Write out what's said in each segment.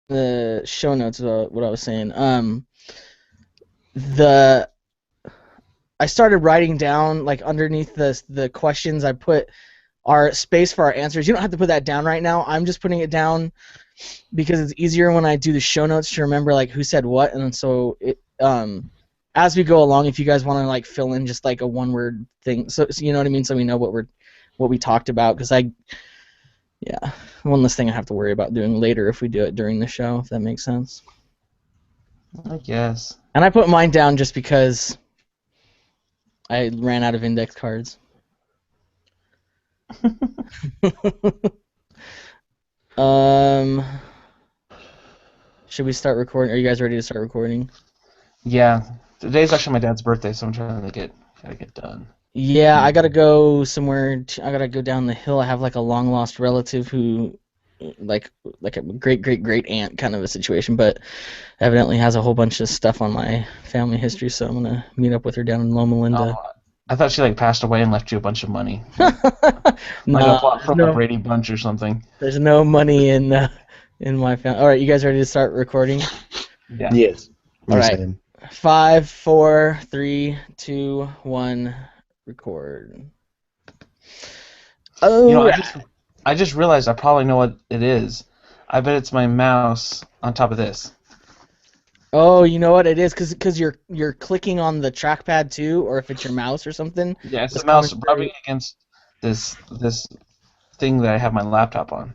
the show notes about what I was saying. The I started writing down like underneath the questions. I put our space for our answers. You don't have to put that down right now. I'm just putting it down because it's easier when I do the show notes to remember like who said what, and so it as we go along, if you guys want to like fill in just like a one word thing, so you know what I mean, so we know what we talked about, because yeah, one less thing I have to worry about doing later if we do it during the show, if that makes sense. I guess. And I put mine down just because I ran out of index cards. um, should we start recording? Are you guys ready to start recording? Yeah. Today's actually my dad's birthday, so I'm trying to get done. Yeah, I gotta go somewhere. I gotta go down the hill. I have like a long lost relative who, like a great aunt kind of a situation, but evidently has a whole bunch of stuff on my family history. So I'm gonna meet up with her down in Loma Linda. Oh, I thought she like passed away and left you a bunch of money, like a No, plot from the Brady Bunch or something. there's no money in my family. All right, you guys ready to start recording? Yeah. Yes. All Yes, right. I am. 5, 4, 3, 2, 1, record. Oh, You know, I just realized I probably know what it is. I bet it's my mouse on top of this. oh, you know what it is? Cause you're clicking on the trackpad too, or if it's your mouse or something. Yeah, it's It's the mouse coming rubbing through. against this thing that I have my laptop on.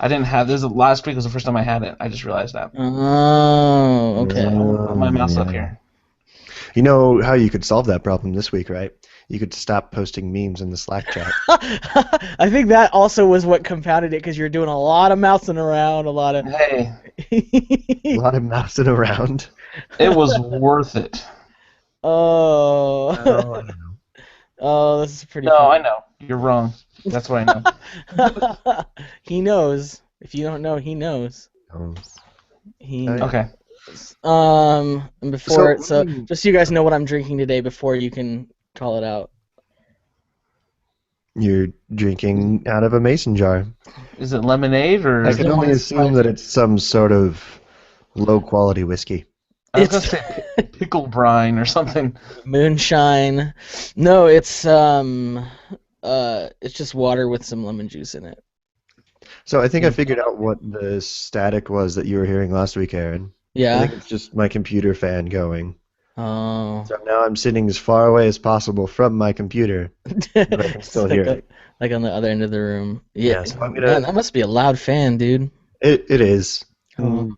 I didn't have this last week was the first time I had it. I just realized that. Oh, So okay. I'm gonna put my mouse up Yeah. here. You know how you could solve that problem this week, right? You could stop posting memes in the Slack chat. I think that also was what compounded it, because you're doing a lot of mousing around, a lot of. Hey, A lot of mousing around. it was worth it. Oh, I Oh, don't know. oh, this is pretty No, I funny. know. You're wrong. That's what I know. He knows. If you don't know, he knows. He Oh, yeah. Okay. And before So, so just so you guys know what I'm drinking today before you can call it out. you're drinking out of a mason jar. Is it lemonade or? I Is can it only assume that it's some sort of low-quality whiskey. I was gonna It's say pickle brine or something. moonshine. No, it's just water with some lemon juice in it. So I think I figured out what the static was that you were hearing last week, Aaron. I Yeah? think it's just my computer fan going. Oh. So now I'm sitting as far away as possible from my computer, but I can still hear it. Like on the other end of the room. Yeah. Yeah, so I'm gonna. Man, that must be a loud fan, dude. It is. Oh.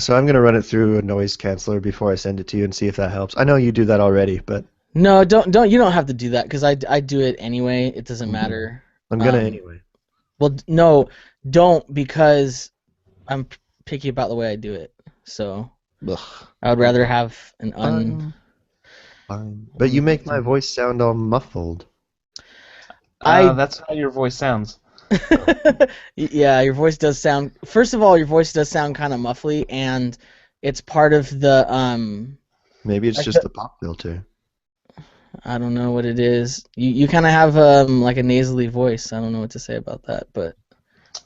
So I'm gonna run it through a noise canceller before I send it to you and see if that helps. I know you do that already, but No, don't you don't have to do that, because I do it anyway. It doesn't matter. I'm gonna Um, anyway. Well, no, don't, because I'm picky about the way I do it. So Ugh. I would rather have an Fine. But you make my voice sound all muffled. That's how your voice sounds. Yeah, your voice does sound. First of all, your voice does sound kind of muffly, and it's part of the Maybe it's Like just the pop filter. I don't know what it is. You kind of have like a nasally voice. I don't know what to say about that, but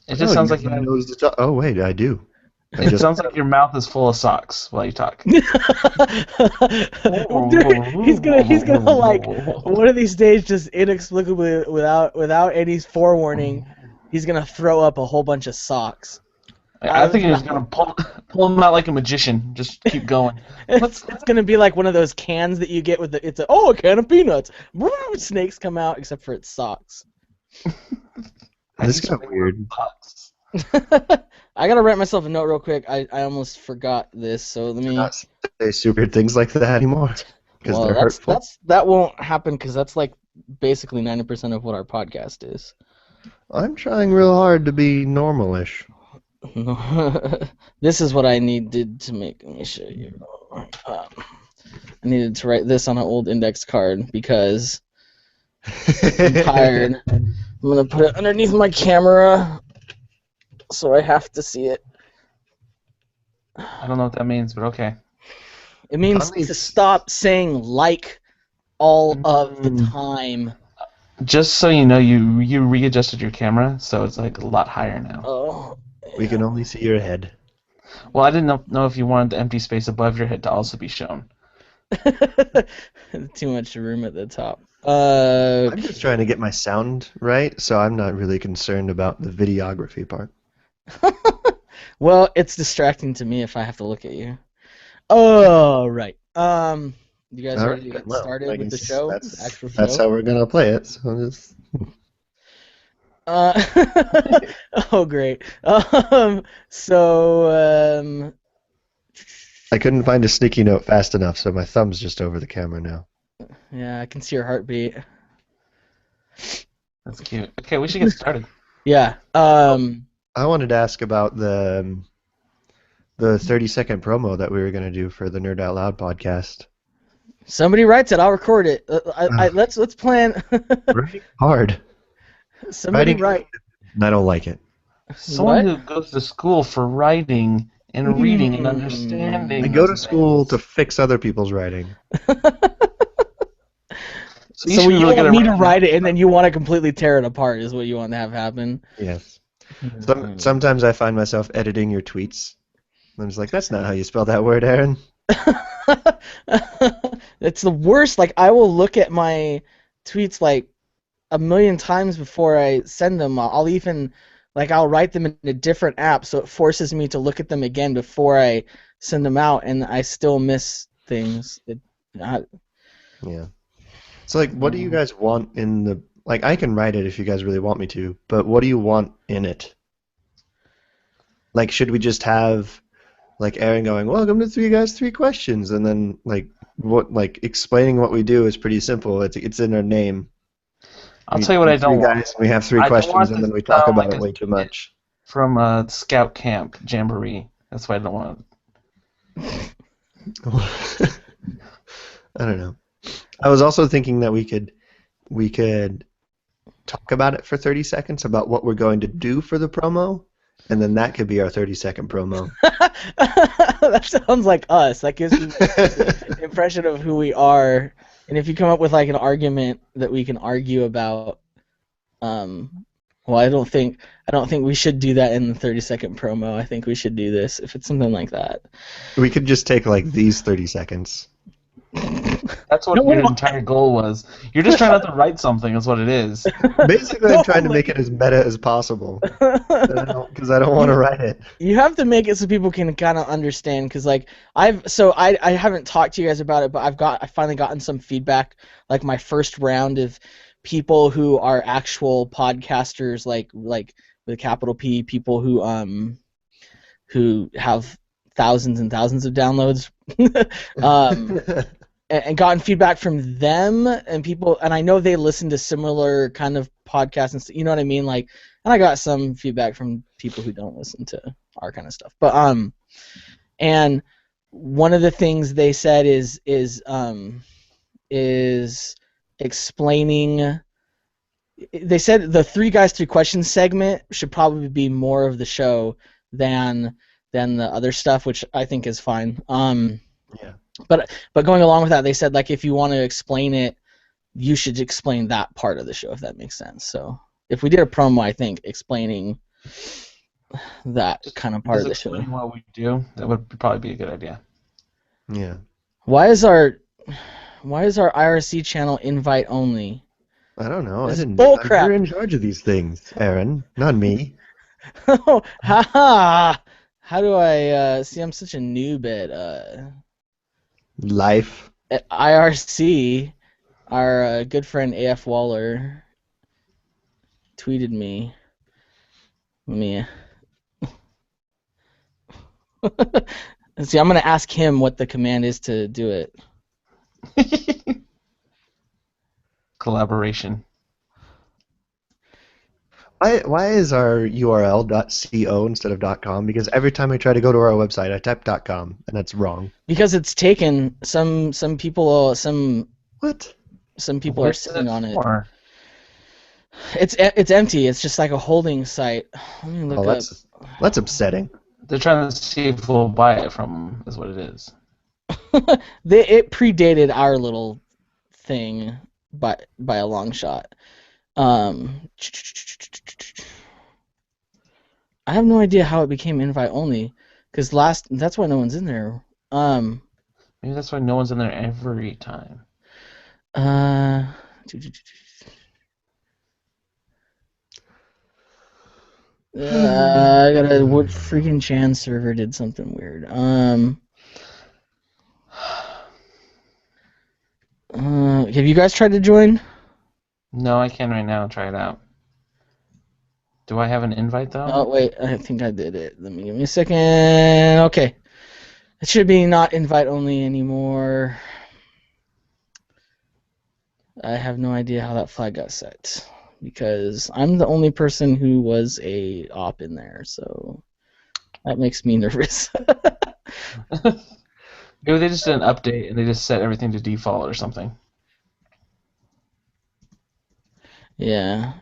It just sounds like my nose to oh wait, I do. it sounds like your mouth is full of socks while you talk. Dude, he's gonna like one of these days, just inexplicably, without any forewarning, he's gonna throw up a whole bunch of socks. I think he's gonna pull them out like a magician. Just keep going. It's gonna be like one of those cans that you get with a can of peanuts. Snakes come out, except for its socks. This got weird. I gotta write myself a note real quick. I almost forgot this, so let me. Not say stupid things like that anymore because Well, they're hurtful. that won't happen, because that's like basically 90% of what our podcast is. I'm trying real hard to be normalish. This is what I needed to make. Let me show you. I needed to write this on an old index card because I'm tired. I'm gonna put it underneath my camera, so I have to see it. I don't know what that means, but okay. It means to stop saying like all of the time. Just so you know, you readjusted your camera, so it's like a lot higher now. Oh. We can only see your head. Well, I didn't know if you wanted the empty space above your head to also be shown. Too much room at the top. I'm just trying to get my sound right, so I'm not really concerned about the videography part. Well, it's distracting to me if I have to look at you. Oh, right. You guys All ready to right, get well, started I with the guess show, the actual that's show? how we're gonna play it. So just Uh, oh, great. So, I couldn't find a sticky note fast enough, so my thumb's just over the camera now. yeah, I can see your heartbeat. That's cute. Okay, we should get started. Yeah. I wanted to ask about the 30-second promo that we were gonna do for the Nerd Out Loud podcast. Somebody writes it, I'll record it. Let's plan. Right? Hard. Somebody Writing, write. I don't like it. Someone What? who goes to school for writing and reading and understanding. I go to those school to things. fix other people's writing. So you So should be you really good want at me to writing. write it, and then you want to completely tear it apart, is what you want to have happen. Yes. Sometimes I find myself editing your tweets. I'm just like, that's not how you spell that word, Aaron. It's the worst. Like, I will look at my tweets like a million times before I send them. I'll even I'll write them in a different app, so it forces me to look at them again before I send them out, and I still miss things. Yeah. So, like, what do you guys want in the... Like, I can write it if you guys really want me to, but what do you want in it? Like, should we just have, like, Aaron going, welcome to Three Guys, Three Questions, and then, explaining what we do is pretty simple. It's in our name. I'll tell you what I don't Three want. guys, we have three I don't questions, want and to then we talk sound about like it a way too kid much. From Scout Camp Jamboree. That's why I don't want it. I don't know. I was also thinking that we could talk about it for 30 seconds about what we're going to do for the promo, and then that could be our 30-second promo. That sounds like us. That gives me an impression of who we are. And if you come up with like an argument that we can argue about, well, I don't think we should do that in the 30-second promo. I think we should do this if it's something like that. We could just take like these 30 seconds. That's what your entire goal was. You're just trying not to write something, is what it is. Basically, I'm trying to make it as meta as possible because I don't want to write it. You have to make it so people can kind of understand, because like I haven't talked to you guys about it, but I've finally gotten some feedback, like my first round of people who are actual podcasters, like with a capital P, people who have thousands and thousands of downloads. And gotten feedback from them and people, and I know they listen to similar kind of podcasts, and you know what I mean, like, and I got some feedback from people who don't listen to our kind of stuff, but and one of the things they said is explaining. They said the Three Guys Three Questions segment should probably be more of the show than the other stuff, which I think is fine. Yeah. But going along with that, they said like if you want to explain it, you should explain that part of the show, if that makes sense. So if we did a promo, I think explaining that kind of part of the show. Explaining what we do, that would probably be a good idea. Yeah. Why is our IRC channel invite only? I don't know. This is bullcrap. You're in charge of these things, Aaron, not me. Oh, haha! How do I see? I'm such a noob Life. at IRC. Our good friend AF Waller tweeted me. Let me see. I'm gonna ask him what the command is to do it. Collaboration. Why is our URL .co instead of .com? Because every time I try to go to our website, I type .com, and that's wrong. Because it's taken. Some people What? some people What's are sitting that on it. for? It's empty. It's just like a holding site. Let me look up. That's upsetting. They're trying to see if we'll buy it from them, is what it is. It predated our little thing by a long shot. I have no idea how it became invite only, Because that's why no one's in there. Maybe that's why no one's in there every time. I got what freaking Chan server did something weird. Have you guys tried to join? No, I can right now. Try it out. Do I have an invite though? Oh wait, I think I did it. Let me give me a second. Okay, it should be not invite only anymore. I have no idea how that flag got set because I'm the only person who was a op in there, so that makes me nervous. Maybe they just did an update and they just set everything to default or something. Yeah.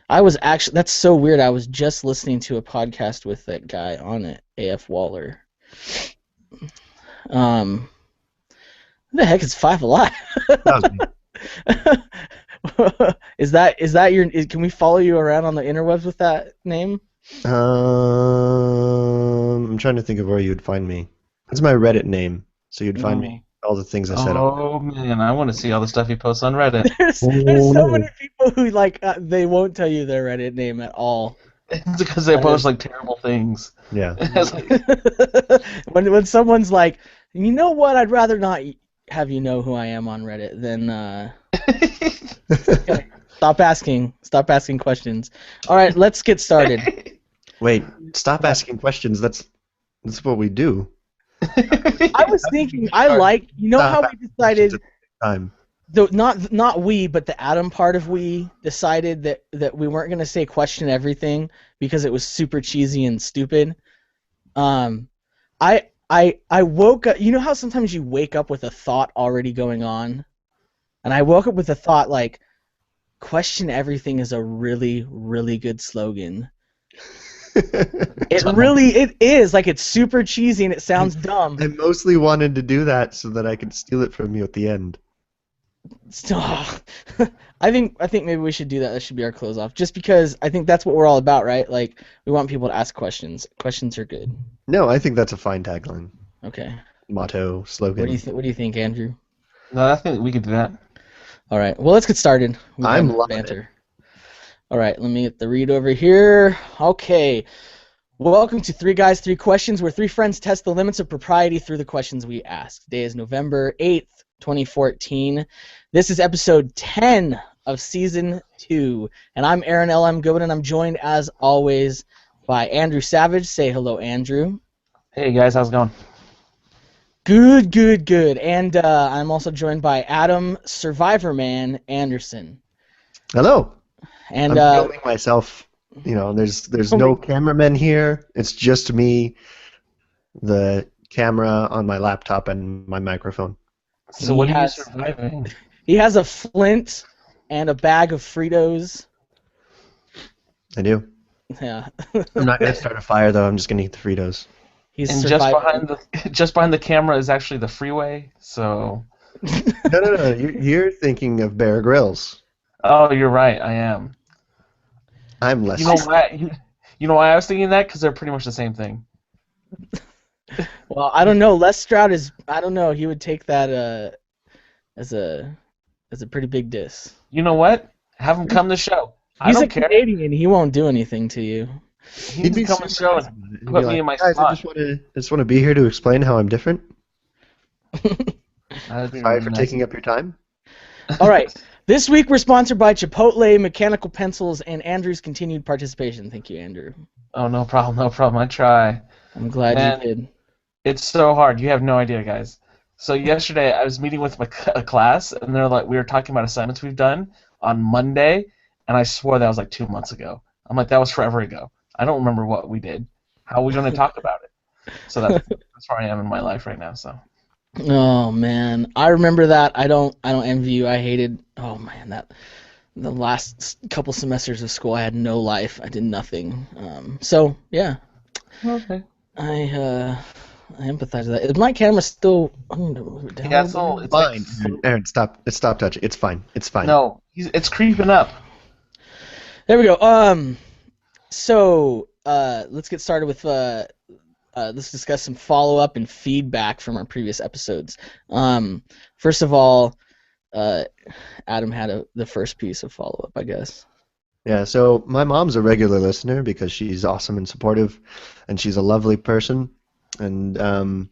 I was actually, that's so weird. I was just listening to a podcast with that guy on it, AF Waller. Who the heck is Five Alive? That was me. Is that your? Can we follow you around on the interwebs with that name? I'm trying to think of where you'd find me. It's my Reddit name, so you'd find me all the things I said. Oh man, I want to see all the stuff he posts on Reddit. There's so many people who they won't tell you their Reddit name at all. It's because they post like terrible things. Yeah. when someone's like, you know what? I'd rather not have you know who I am on Reddit than. Stop asking questions. All right, let's get started. Wait, stop asking questions. That's what we do. I was thinking, how we decided. Not we, but the Adam part of we decided that we weren't going to say question everything because it was super cheesy and stupid. I woke up. You know how sometimes you wake up with a thought already going on, and I woke up with a thought like, question everything is a really, really good slogan. It is like it's super cheesy and it sounds dumb. I mostly wanted to do that so that I could steal it from you at the end. I think maybe we should do that. That should be our close off. Just because I think that's what we're all about, right? Like we want people to ask questions. Questions are good. No, I think that's a fine tagline. Okay. Motto, slogan. What do you think, Andrew? No, I think we could do that. All right. Well, let's get started. I'm loving it. All right. Let me get the read over here. Okay. Welcome to Three Guys, Three Questions, where three friends test the limits of propriety through the questions we ask. Today is November 8th, 2014. This is episode 10 of season 2, and I'm Aaron L.M. Goodwin, and I'm joined, as always, by Andrew Savage. Say hello, Andrew. Hey guys, how's it going? Good. And I'm also joined by Adam Survivor Man Anderson. Hello. And I'm filming myself. You know, there's no cameraman here. It's just me, the camera on my laptop, and my microphone. So what are you surviving? He has a flint and a bag of Fritos. I do. Yeah. I'm not gonna start a fire though. I'm just gonna eat the Fritos. He's and just behind the camera is actually the freeway. So. No. You're thinking of Bear Grylls. Oh, you're right. I am. I'm less. You know why? You know why I was thinking that? Because they're pretty much the same thing. Well, I don't know. Les Stroud is. I don't know. He would take that as a pretty big diss. You know what? Have him come to the show. He's I don't a care. Canadian. He won't do anything to you. He'd be come to the show and put me in my guys, spot. I just want to be here to explain how I'm different. That'd be Sorry really for nice. taking up your time. All right. This week we're sponsored by Chipotle, Mechanical Pencils, and Andrew's continued participation. Thank you, Andrew. Oh, no problem. I try. I'm glad Man, you did. It's so hard. You have no idea, guys. So yesterday I was meeting with a class, and we were talking about assignments we've done on Monday, and I swore that was like 2 months ago. I'm like, that was forever ago. I don't remember what we did. How are we going to talk about it? So that's where I am in my life right now. So. Oh man, I remember that. I don't envy you. I hated. Oh man, the last couple semesters of school, I had no life. I did nothing. So yeah. Okay. I empathize with that. Is my camera still? I'm gonna move it down. Yeah, it's fine. Fine. Aaron, stop touching. It's fine. It's fine. No, it's creeping up. There we go. So let's get started with let's discuss some follow up and feedback from our previous episodes. First of all, Adam had the first piece of follow up, I guess. Yeah, so my mom's a regular listener because she's awesome and supportive, and she's a lovely person. And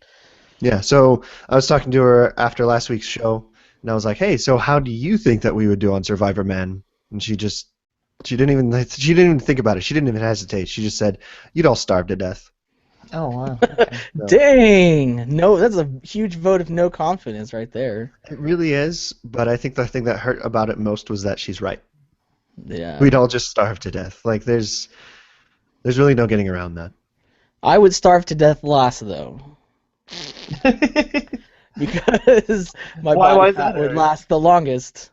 yeah, so I was talking to her after last week's show, and I was like, "Hey, so how do you think that we would do on Survivor Man?" And she didn't even think about it. She didn't even hesitate. She just said, "You'd all starve to death." Oh wow. Okay. So, Dang! No, that's a huge vote of no confidence right there. it really is, but I think the thing that hurt about it most was that she's right. Yeah. We'd all just starve to death. Like there's really no getting around that. I would starve to death last though, because my Why body is that, fat would Eric? last the longest.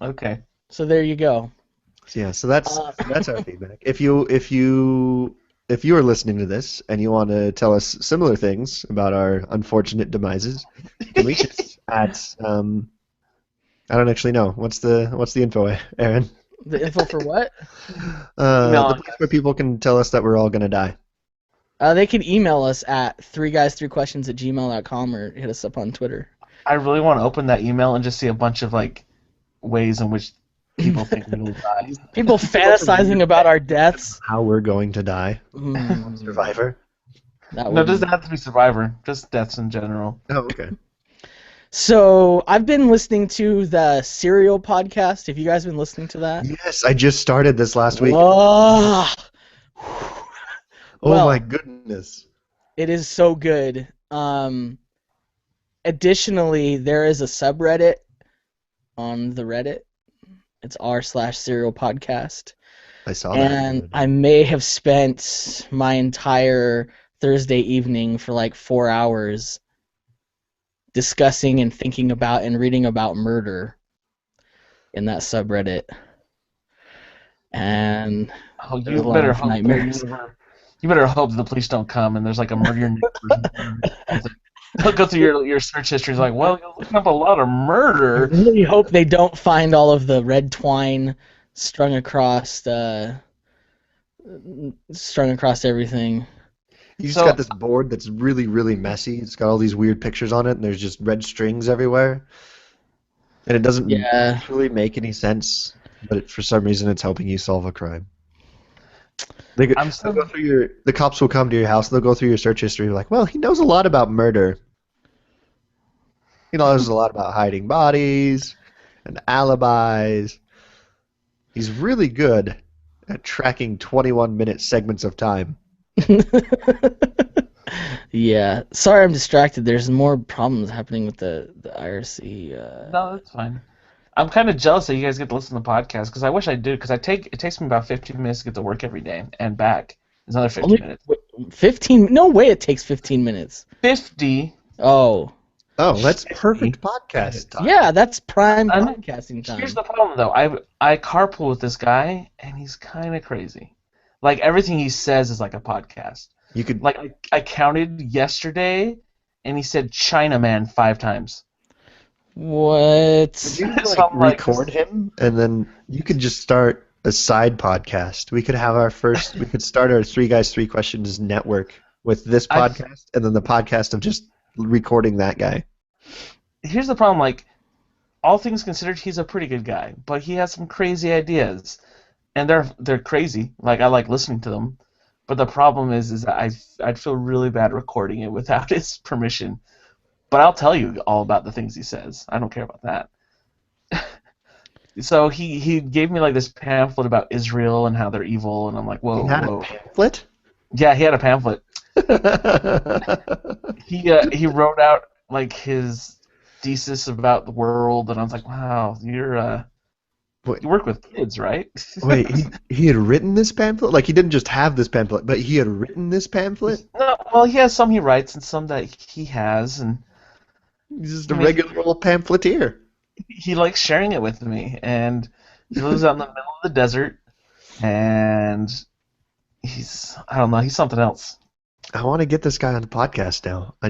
Okay. So there you go. Yeah, so that's our feedback. If you are listening to this and you want to tell us similar things about our unfortunate demises, you can reach us at I don't actually know. What's the info, Aaron? The info for what? The place where people can tell us that we're all gonna die. They can email us at 3guys3questions@gmail.com or hit us up on Twitter. I really want to open that email and just see a bunch of like ways in which people think we will die. People fantasizing about our deaths. How we're going to die. Mm, Survivor. that No, would it doesn't be- have to be Survivor. Just deaths in general. Oh, okay. So I've been listening to the Serial podcast. Have you guys been listening to that? Yes, I just started this last week. Oh, Oh well, my goodness. it is so good. Additionally, there is a subreddit on the Reddit. It's r/serial podcast. I saw that. And I may have spent my entire Thursday evening for like 4 hours discussing and thinking about and reading about murder in that subreddit. And Oh, There's you a lot better of hope nightmares. you better hope the police don't come and there's like a murder your neighbors. They'll go through your search history. It's like, well, you're looking up a lot of I murder. really hope they don't find all of the red twine strung across everything. You just So- got this board that's really, really messy. It's got all these weird pictures on it, and there's just red strings everywhere. And it doesn't Yeah. really make any sense, but for some reason it's helping you solve a crime. They'll go through the cops will come to your house, they'll go through your search history, like, well, he knows a lot about murder. He knows a lot about hiding bodies and alibis. He's really good at tracking 21-minute segments of time. Yeah. Sorry, I'm distracted. There's more problems happening with the IRC. No, that's fine. I'm kind of jealous that you guys get to listen to the podcast because I wish I did because it takes me about 15 minutes to get to work every day and back. It's another 15 minutes. 15? No way it takes 15 minutes. 50. Oh. Oh, that's perfect podcast time. Yeah, that's prime I know. podcasting time. Here's the problem though. I carpool with this guy and he's kind of crazy. Like everything he says is like a podcast. You could Like I counted yesterday and he said Chinaman 5 times. What? Could you So I'm like- record him, and then you could just start a side podcast. We could start our 3 Guys 3 Questions network with this podcast, and then the podcast of just recording that guy. Here's the problem, like, all things considered, he's a pretty good guy, but he has some crazy ideas, and they're crazy. Like, I like listening to them, but the problem is that I'd feel really bad recording it without his permission. But I'll tell you all about the things he says. I don't care about that. So he gave me like this pamphlet about Israel and how they're evil, and I'm like, whoa, He had whoa. a pamphlet? Yeah, he had a pamphlet. He wrote out like his thesis about the world, and I was like, wow, you work with kids, right? Wait, he had written this pamphlet? Like, he didn't just have this pamphlet, but he had written this pamphlet? No, well, he has some he writes and some that he has, and He's just a regular old pamphleteer. he likes sharing it with me. And he lives out in the middle of the desert, and I don't know, he's something else. I want to get this guy on the podcast now. I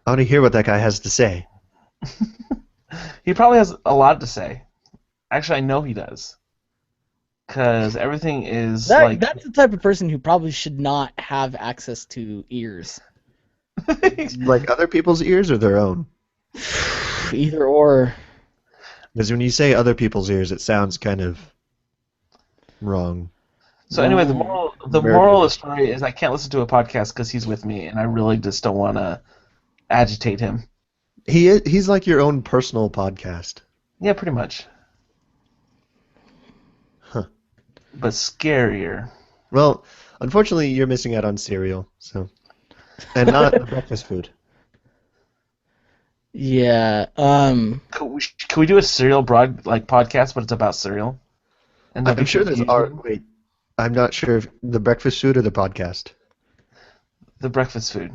want to hear what that guy has to say. He probably has a lot to say. Actually, I know he does. because everything is like That's the type of person who probably should not have access to ears. Like other people's ears or their own? Either or. Because when you say other people's ears, it sounds kind of wrong. So anyway, the moral of the story is I can't listen to a podcast because he's with me, and I really just don't want to agitate him. He's like your own personal podcast. Yeah, pretty much. Huh. But scarier. Well, unfortunately, you're missing out on cereal, so, and not the breakfast food. Yeah. Could we do a cereal podcast, but it's about cereal? And I'm sure there's wait. I'm not sure if the breakfast food or the podcast. the breakfast food.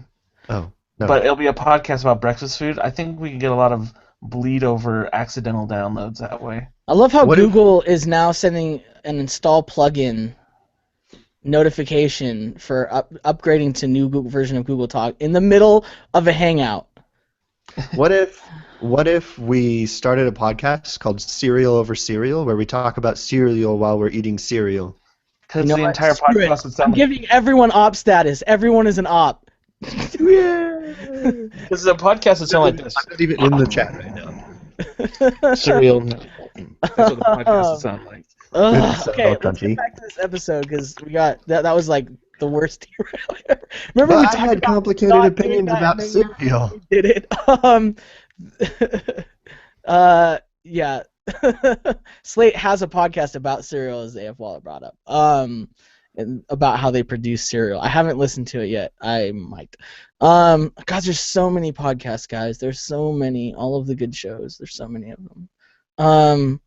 Oh, no. But it'll be a podcast about breakfast food. I think we can get a lot of bleed over accidental downloads that way. I love how What if- Google is now sending an install plugin notification for upgrading to new Google version of Google Talk in the middle of a hangout. What if we started a podcast called Cereal Over Cereal, where we talk about cereal while we're eating cereal? Because You know the what? entire Screw it. podcast would I'm sound like... giving everyone op status. Everyone is an op. Because the podcast would sound like this. I'm not even in the chat right now. Cereal. That's what the podcast would sound like. Ugh, It's okay, all let's crunchy. get back to this episode because we got that was like the worst derail ever. Remember But we I talked had about complicated not doing opinions that, about and then cereal. we did it. Yeah. Slate has a podcast about cereal, as AF Waller brought up. And about how they produce cereal. I haven't listened to it yet. I might. God, there's so many podcasts, guys. There's so many. All of the good shows. There's so many of them.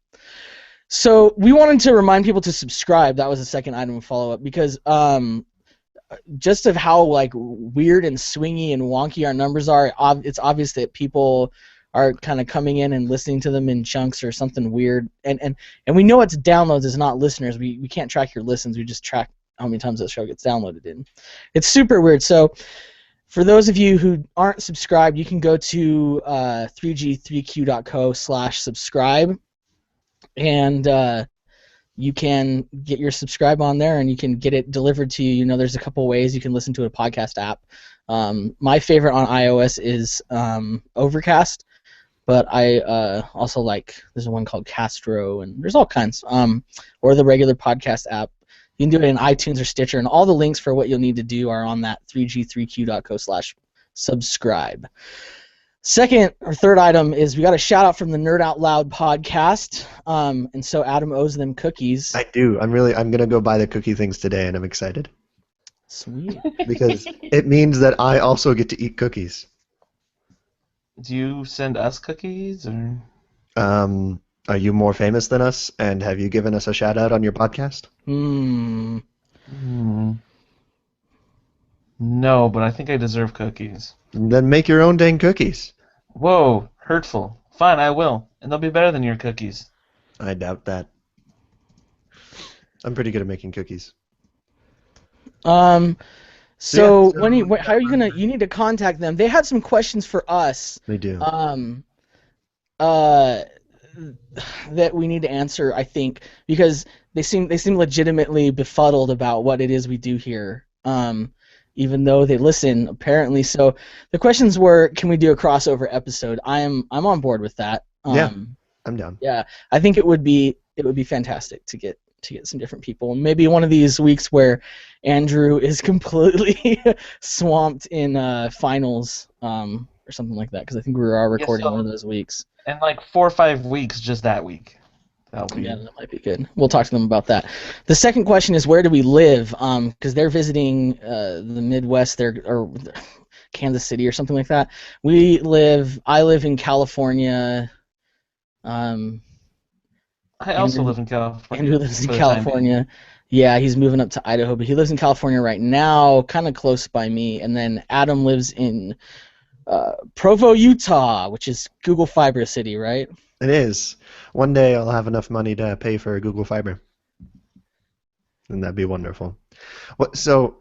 So we wanted to remind people to subscribe. That was the second item of follow-up because just of how like weird and swingy and wonky our numbers are, it's obvious that people are kind of coming in and listening to them in chunks or something weird. And we know it's downloads, it's not listeners. We can't track your listens. We just track how many times that show gets downloaded in. It's super weird. So for those of you who aren't subscribed, you can go to 3g3q.co/subscribe. And you can get your subscribe on there, and you can get it delivered to you. You know, there's a couple ways you can listen to a podcast app. My favorite on iOS is Overcast, but I also like there's one called Castro, and there's all kinds. Or the regular podcast app. You can do it in iTunes or Stitcher, and all the links for what you'll need to do are on that 3g3q.co/subscribe. Second or third item is we got a shout out from the Nerd Out Loud podcast, and so Adam owes them cookies. I do. I'm gonna go buy the cookie things today, and I'm excited Sweet. because it means that I also get to eat cookies. Do you send us cookies or? Are you more famous than us, and have you given us a shout out on your podcast? No, but I think I deserve cookies. Then make your own dang cookies. Whoa, hurtful. Fine, I will, and they'll be better than your cookies. I doubt that. I'm pretty good at making cookies. So so- how are you gonna? You need to contact them. They had some questions for us. They do. That we need to answer, I think, because they seem legitimately befuddled about what it is we do here. Even though they listen, apparently. So the questions were, can we do a crossover episode? I'm on board with that. Yeah, I'm down. Yeah, I think it would be fantastic to get some different people. And maybe one of these weeks where Andrew is completely swamped in finals or something like that, because I think we are recording one of those weeks. And like 4 or 5 weeks, just that week. Yeah, that might be good. We'll talk to them about that. The second question is, where do we live? Because they're visiting the Midwest, or Kansas City or something like that. I live in California. I also live in California. Andrew lives in California. Yeah, he's moving up to Idaho, but he lives in California right now, kind of close by me. And then Adam lives in Provo, Utah, which is Google Fiber City, right? It is. One day I'll have enough money to pay for Google Fiber. And that'd be wonderful. So,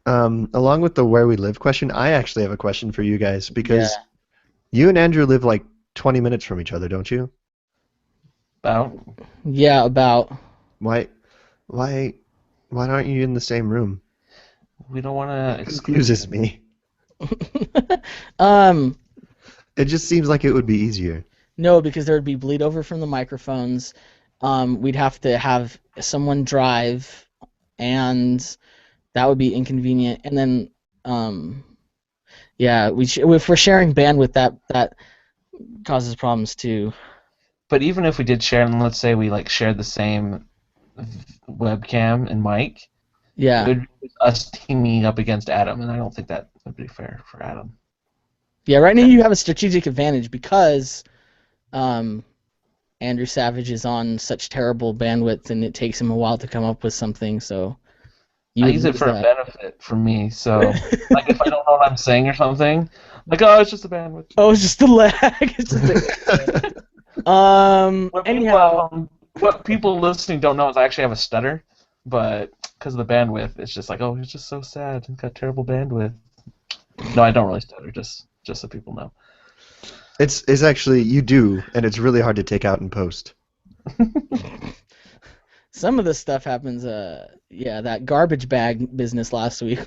along with the where we live question, I actually have a question for you guys, because you and Andrew live like 20 minutes from each other, don't you? About. Yeah, about. Why? Why aren't you in the same room? We don't want to It exclude confuses you. me. um, It just seems like it would be easier. no, because there would be bleed over from the microphones. We'd have to have someone drive, and that would be inconvenient. And then, yeah, if we're sharing bandwidth, that causes problems too. But even if we did share, and let's say we like shared the same webcam and mic, it Yeah, would be us teaming up against Adam, and I don't think that would be fair for Adam. yeah. Right now, you have a strategic advantage because um, Andrew Savage is on such terrible bandwidth, and it takes him a while to come up with something. So you I would use it lose for a that. benefit for me, so like if I don't know what I'm saying or something, like oh, it's just a bandwidth. Oh, it's just the lag. It's just What people at anyhow, home, what people listening don't know is I actually have a stutter, but because of the bandwidth, it's just like oh, he's just so sad. He's got terrible bandwidth. No, I don't really stutter, just so people know. It's actually you do, and it's really hard to take out in post. some of this stuff happens. Yeah, that garbage bag business last week.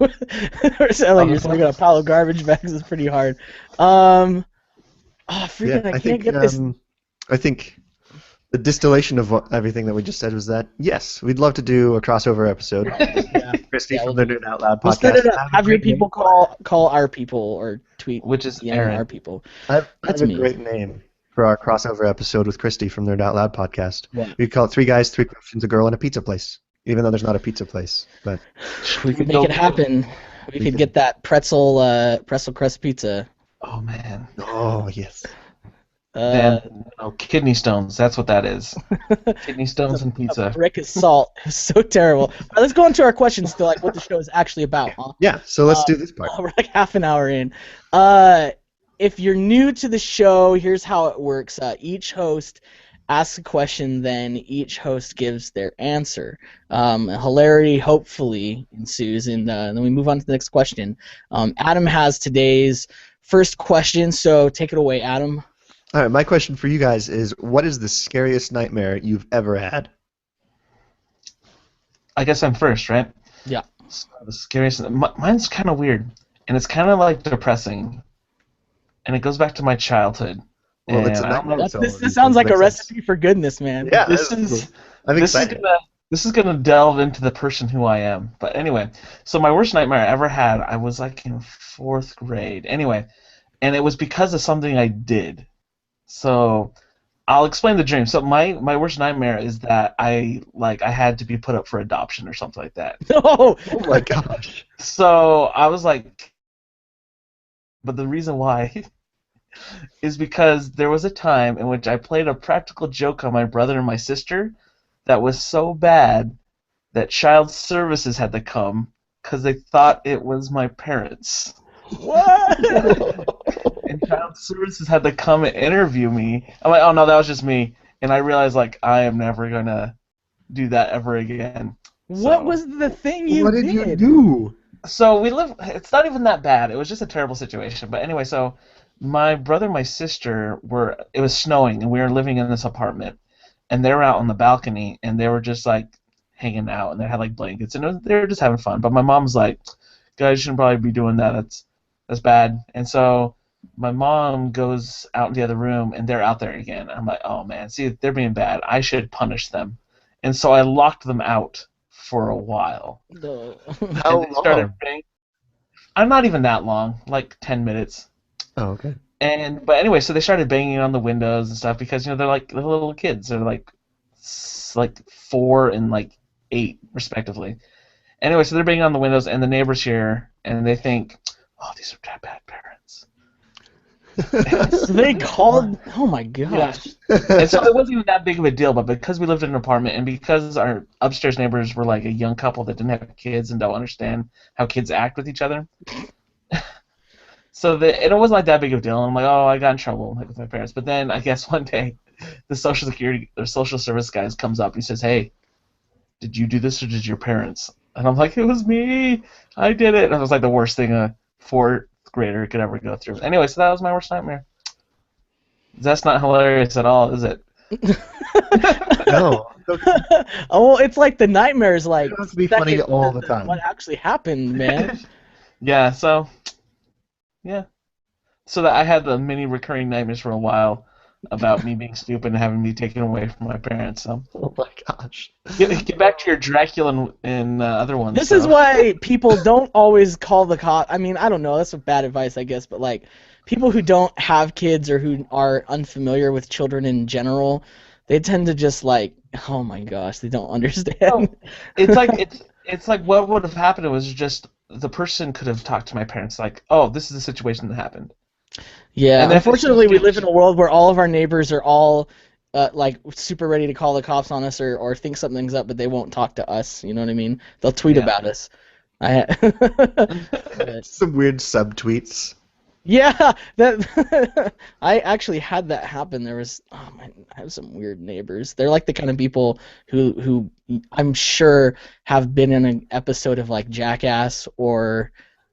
Or selling you're selling a pile of garbage bags is pretty hard. Oh, freaking! Yeah, I can't get this. I think the distillation of everything that we just said was that yes, we'd love to do a crossover episode. Yeah, Christy yeah, from the Nerd Out Loud we'll podcast. set it up. I Have a your great name people for it. call our people or tweet Which is DM Aaron. our people. I have That's a me. great name for our crossover episode with Christy from Nerd Out Loud podcast. What? We'd call it Three Guys, Three Questions, a Girl, and a Pizza Place. Even though there's not a pizza place, but We could make it happen. We could get that pretzel crust pizza. Oh man. oh yes, Then kidney stones. That's what that is. Kidney stones and A pizza. brick of salt. It's so terrible. All right, let's go into our questions to like what the show is actually about. Huh? yeah. So let's do this part. We're like half an hour in. If you're new to the show, here's how it works. Each host asks a question, then each host gives their answer. Hilarity hopefully ensues, and then we move on to the next question. Adam has today's first question, so take it away, Adam. All right, my question for you guys is: what is the scariest nightmare you've ever had? I guess I'm first, right? Yeah. So the scariest. Mine's kind of weird, and it's kind of like depressing, and it goes back to my childhood. Well, it's a And I don't know- nightmare. so This sounds like a makes sense. recipe for goodness, man. Yeah, This is I'm this is excited. gonna delve into the person who I am. But anyway, so my worst nightmare I ever had, I was like in 4th grade. Anyway, and it was because of something I did. So I'll explain the dream. So my worst nightmare is that I had to be put up for adoption or something like that. No. Oh my gosh. So I was like, but the reason why is because there was a time in which I played a practical joke on my brother and my sister that was so bad that child services had to come because they thought it was my parents. What? And child services had to come and interview me. I'm like, oh no, that was just me. And I realized like I am never gonna do that ever again. What was the thing you what did you do? So we live. It's not even that bad. It was just a terrible situation. But anyway, so my brother and my sister were. It was snowing, and we were living in this apartment, and they were out on the balcony, and they were just like hanging out, and they had like blankets, and they were just having fun. But my mom's like, "Guys, you shouldn't probably be doing that. That's bad." And so my mom goes out in the other room, and they're out there again. I'm like, "Oh man, see, they're being bad. I should punish them." And so I locked them out for a while. No. How And they started long? banging. I'm not even that long, like 10 minutes. Oh, okay. But anyway, so they started banging on the windows and stuff because they're little kids. They're like 4 and like 8 respectively. Anyway, so they're banging on the windows, and the neighbors here, and they think, "Oh, these are bad parents." So they called. Oh my gosh. And so it wasn't even that big of a deal, but because we lived in an apartment and because our upstairs neighbors were like a young couple that didn't have kids and don't understand how kids act with each other, so it wasn't like that big of a deal. And I'm like, oh, I got in trouble with my parents. But then I guess one day the social service guys comes up. He says, "Hey, did you do this or did your parents?" And I'm like, "It was me. I did it." And it was like the worst thing a 4th grader could ever go through. Anyway, so that was my worst nightmare. That's not hilarious at all, is it? No, Oh, well, it's like the nightmares, It like has to be funny second all to the time. what actually happened, man. Yeah, so yeah. So that I had the many recurring nightmares for a while about me being stupid and having me taken away from my parents. So Oh my gosh. get back to your Dracula and other ones. This is So why people don't always call the cop. I mean, I don't know. That's bad advice, I guess. But like, people who don't have kids or who are unfamiliar with children in general, they tend to just like, oh my gosh, they don't understand. oh, it's like what would have happened was just the person could have talked to my parents like, oh, this is the situation that happened, Yeah, and then if the unfortunately, we live in situation, a world where all of our neighbors are all like super ready to call the cops on us or think something's up, but they won't talk to us. You know what I mean? They'll tweet yeah. about us. I, but, Some weird subtweets. yeah, that I actually had that happen. There was, oh man, I have some weird neighbors. They're like the kind of people who I'm sure have been in an episode of like Jackass or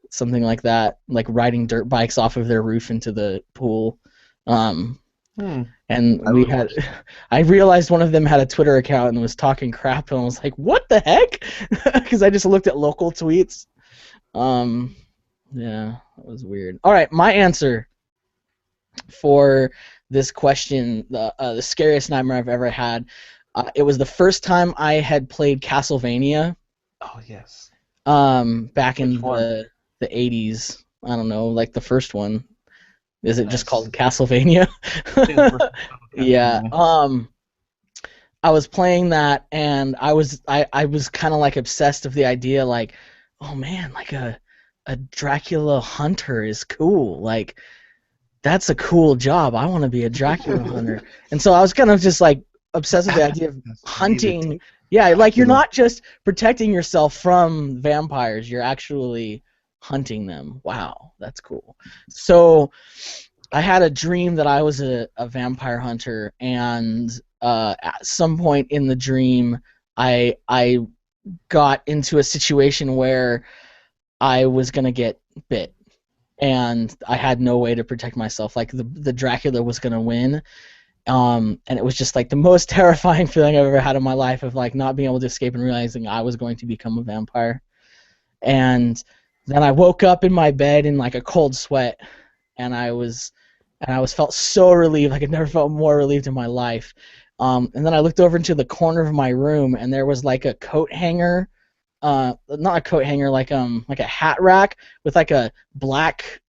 something like that, like riding dirt bikes off of their roof into the pool. Um, Hmm. and I we would had, watch I realized one of them had a Twitter account and was talking crap, and I was like, what the heck? Because I just looked at local tweets. Um, yeah, that was weird. All right, my answer for this question, the scariest nightmare I've ever had, it was the first time I had played Castlevania, Oh yes. back Which in one? the 80s. I don't know, like the first one. Is it just Nice. called Castlevania? I think the first Yeah. Castlevania. I was playing that, and I was kind of like obsessed with the idea, like, oh man, like a Dracula hunter is cool. Like, that's a cool job. I want to be a Dracula hunter. And so I was kind of just like obsessed with the idea of That's amazing. hunting. Yeah, like you're Dracula. not just protecting yourself from vampires, you're actually hunting them. Wow, that's cool. So I had a dream that I was a vampire hunter, and at some point in the dream, I got into a situation where I was gonna get bit, and I had no way to protect myself. Like the Dracula was gonna win, and it was just like the most terrifying feeling I've ever had in my life of like not being able to escape and realizing I was going to become a vampire. And then I woke up in my bed in like a cold sweat, and I was felt so relieved, like I'd never felt more relieved in my life. And then I looked over into the corner of my room, and there was like a coat hanger, not a coat hanger, like a hat rack with like a black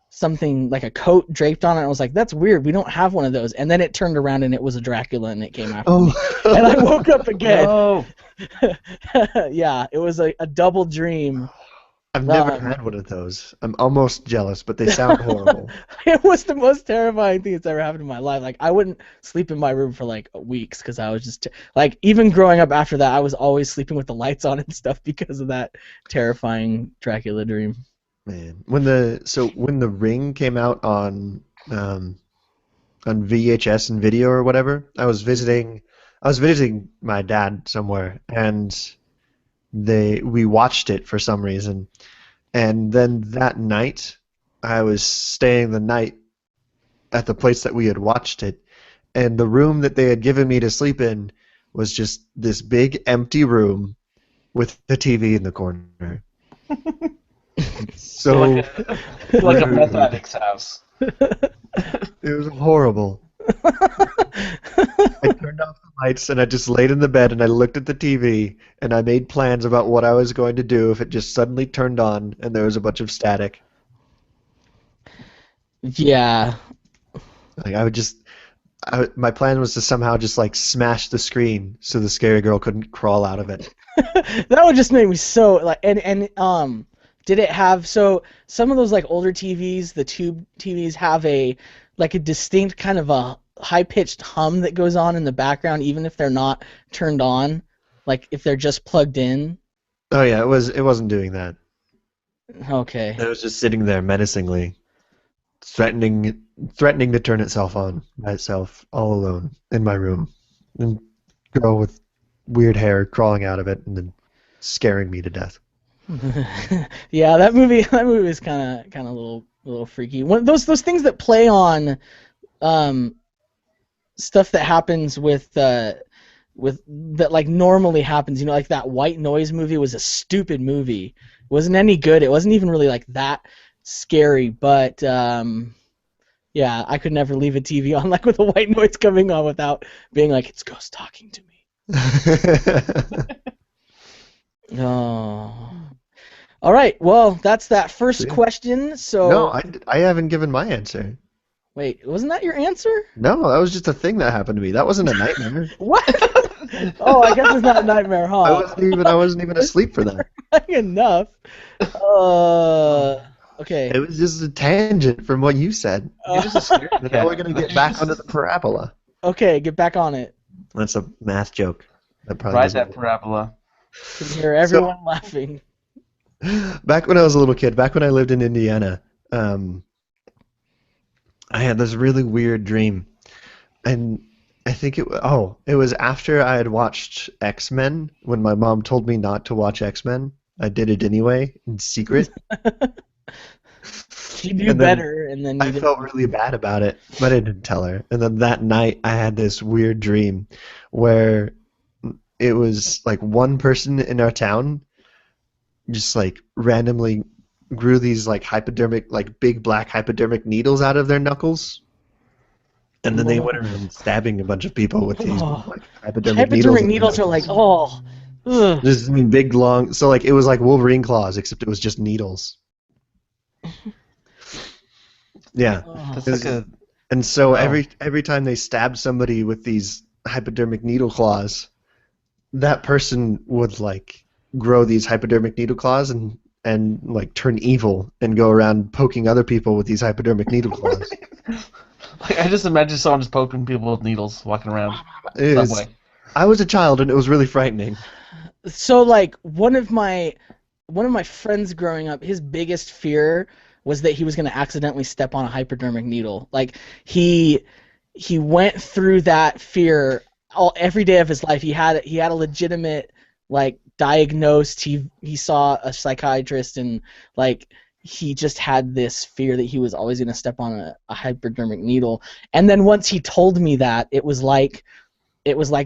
something like a coat draped on it. I was like, that's weird. We don't have one of those. And then it turned around and it was a Dracula and it came after me. And I Oh. woke up again. No. Yeah, it was a double dream. I've never Um, had one of those. I'm almost jealous, but they sound horrible. it was the most terrifying thing that's ever happened in my life. Like I wouldn't sleep in my room for like weeks because I was just like even growing up after that, I was always sleeping with the lights on and stuff because of that terrifying Dracula dream. Man, when the Ring came out on VHS and video or whatever, I was visiting my dad somewhere, and we watched it for some reason, and then that night I was staying the night at the place that we had watched it, and the room that they had given me to sleep in was just this big empty room with the TV in the corner. Feel So like a meth rude. addict's house. It was horrible. I turned off the lights and I just laid in the bed and I looked at the TV and I made plans about what I was going to do if it just suddenly turned on and there was a bunch of static. Yeah. Like my plan was to somehow just like smash the screen so the scary girl couldn't crawl out of it. That would just make me so like and did it have so some of those like older TVs, the tube TVs have a like a distinct kind of a high pitched hum that goes on in the background even if they're not turned on, like if they're just plugged in. Oh yeah, it wasn't doing that. Okay. It was just sitting there menacingly, threatening to turn itself on by itself all alone in my room. And girl with weird hair crawling out of it and then scaring me to death. Yeah, that movie is kind of little freaky. Those things that play on um stuff that happens with with that like normally happens. You know, like that White Noise movie was a stupid movie. It wasn't any good. It wasn't even really like that scary, but yeah, I could never leave a TV on like with a white noise coming on without being like, it's ghost talking to me. Oh. All right, well, that's that first question. So No, I haven't given my answer. wait, wasn't that your answer? No, that was just a thing that happened to me. That wasn't a nightmare. What? Oh, I guess it's not a nightmare, huh? I wasn't even asleep for that. Enough. Okay. It was just a tangent from what you said. You're just a scared Now cat. we're gonna get back onto the parabola. Okay, get back on it. That's a math joke. That probably Ride doesn't that parabola. Can hear everyone laughing. Back when I was a little kid, back when I lived in Indiana, I had this really weird dream, and I think it was after I had watched X-Men. When my mom told me not to watch X-Men, I did it anyway in secret. She knew And then better, and then I felt really bad about it, but I didn't tell her. And then that night, I had this weird dream where it was like one person in our town just like randomly grew these like hypodermic, like big black hypodermic needles out of their knuckles, and then they went around stabbing a bunch of people with these like hypodermic needles. Hypodermic needles are like, oh, ugh. Just big long. So like it was like Wolverine claws, except it was just needles. Yeah. That's like a. And so Wow. every time they stabbed somebody with these hypodermic needle claws, that person would like grow these hypodermic needle claws and like turn evil and go around poking other people with these hypodermic needle claws. Like, I just imagine someone just poking people with needles walking around. Subway. I was a child and it was really frightening. So like one of my friends growing up, his biggest fear was that he was going to accidentally step on a hypodermic needle. Like he went through that fear every day of his life. He had a legitimate like diagnosed. He saw a psychiatrist, and like he just had this fear that he was always going to step on a hypodermic needle. And then once he told me that, it was like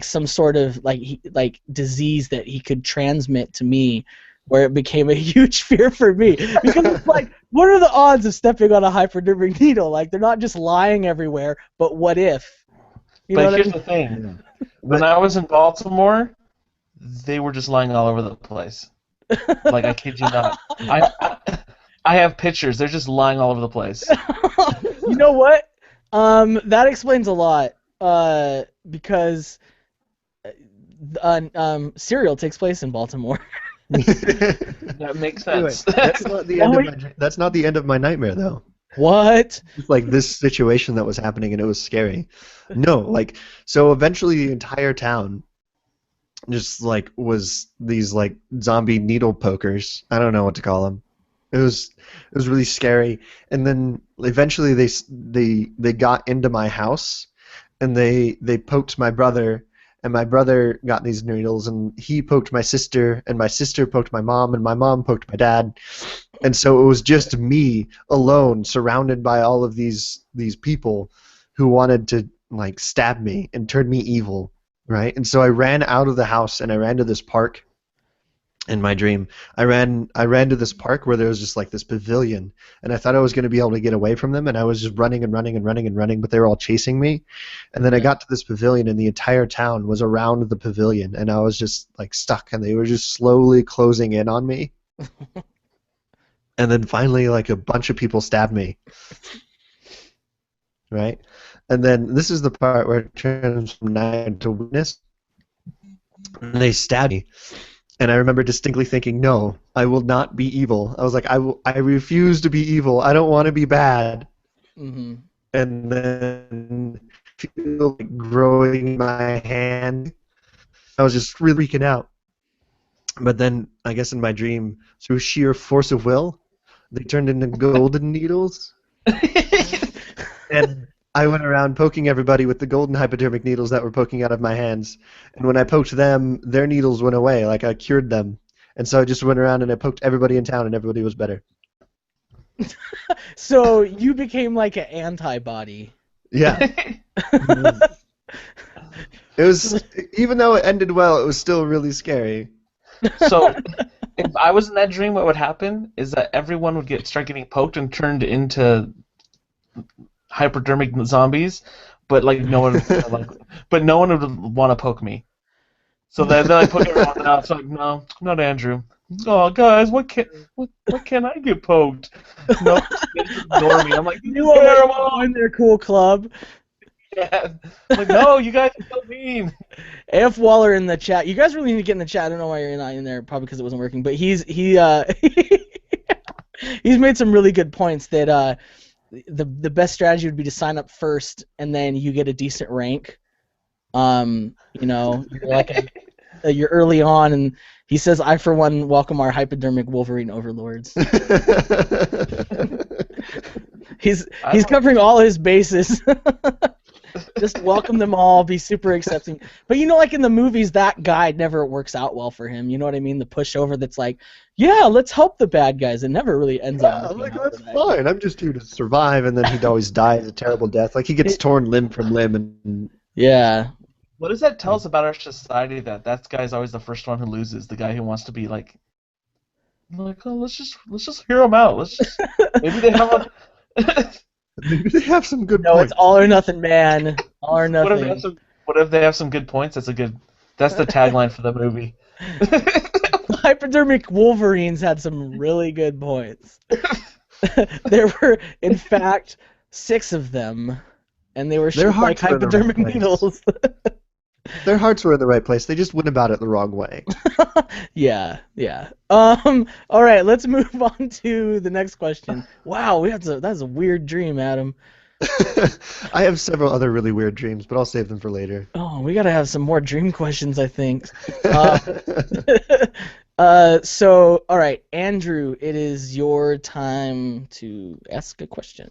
some sort of like disease that he could transmit to me, where it became a huge fear for me, because it's like, what are the odds of stepping on a hypodermic needle? Like, they're not just lying everywhere, but what if? You know But what here's I mean? the thing. When I was in Baltimore, they were just lying all over the place. Like, I kid you not. I have pictures. They're just lying all over the place. You know what? That explains a lot. Because Serial takes place in Baltimore. That makes sense. Anyway, that's not the end of my nightmare though. What? It's like this situation that was happening and it was scary. No, like so eventually the entire town just like was these like zombie needle pokers. I don't know what to call them. It was really scary. And then eventually they got into my house and they poked my brother, and my brother got these needles, and he poked my sister, and my sister poked my mom, and my mom poked my dad. And so it was just me alone, surrounded by all of these people who wanted to like stab me and turn me evil, right? And so I ran out of the house and I ran to this park. In my dream, I ran to this park where there was just like this pavilion, and I thought I was going to be able to get away from them, and I was just running and running and running and running, but they were all chasing me. And then I got to this pavilion, and the entire town was around the pavilion, and I was just like stuck, and they were just slowly closing in on me. And then finally, like a bunch of people stabbed me, right? And then this is the part where it turns from night to witness. And they stabbed me. And I remember distinctly thinking, no, I will not be evil. I was like, I refuse to be evil. I don't want to be bad. Mm-hmm. And then feel like growing in my hand. I was just really freaking out. But then, I guess in my dream, through sheer force of will, they turned into golden needles. And I went around poking everybody with the golden hypodermic needles that were poking out of my hands. And when I poked them, their needles went away, like I cured them. And so I just went around and I poked everybody in town and everybody was better. So you became like an antibody. Yeah. It was, even though it ended well, it was still really scary. So if I was in that dream, what would happen is that everyone would start getting poked and turned into hypodermic zombies, but like no one but no one would want to poke me. So they like poke everyone out. It's like, no, not Andrew. Oh, guys, what can I get poked? No, they just ignore me. I'm like, You won't let terrible. you join their cool club. Yeah. I'm like, no, you guys are so mean. AF Waller in the chat. You guys really need to get in the chat. I don't know why you're not in there. Probably because it wasn't working. But he's he's made some really good points that the best strategy would be to sign up first and then you get a decent rank. You know, you're like you're early on, and he says, "I for one welcome our hypodermic Wolverine overlords." He's covering all his bases. Just welcome them all, be super accepting. But you know, like in the movies, that guide never works out well for him. You know what I mean? The pushover that's like, yeah, let's help the bad guys. It never really ends up. I'm like, that's fine. I'm just here to survive, and then he'd always die a terrible death. Like he gets torn limb from limb, and yeah. What does that tell us about our society? That guy's always the first one who loses. The guy who wants to be like, oh, let's just hear him out. Maybe they have maybe they have some good. No, points. it's all or nothing, man. All or nothing. What if they have some good points? That's the tagline for the movie. Hypodermic Wolverines had some really good points. There were, in fact, 6 of them, and they were shaped like hypodermic needles. Their hearts were in the right place. They just went about it the wrong way. Yeah. All right, let's move on to the next question. Wow, that's a weird dream, Adam. I have several other really weird dreams, but I'll save them for later. Oh, we gotta have some more dream questions, I think. So, all right, Andrew, it is your time to ask a question.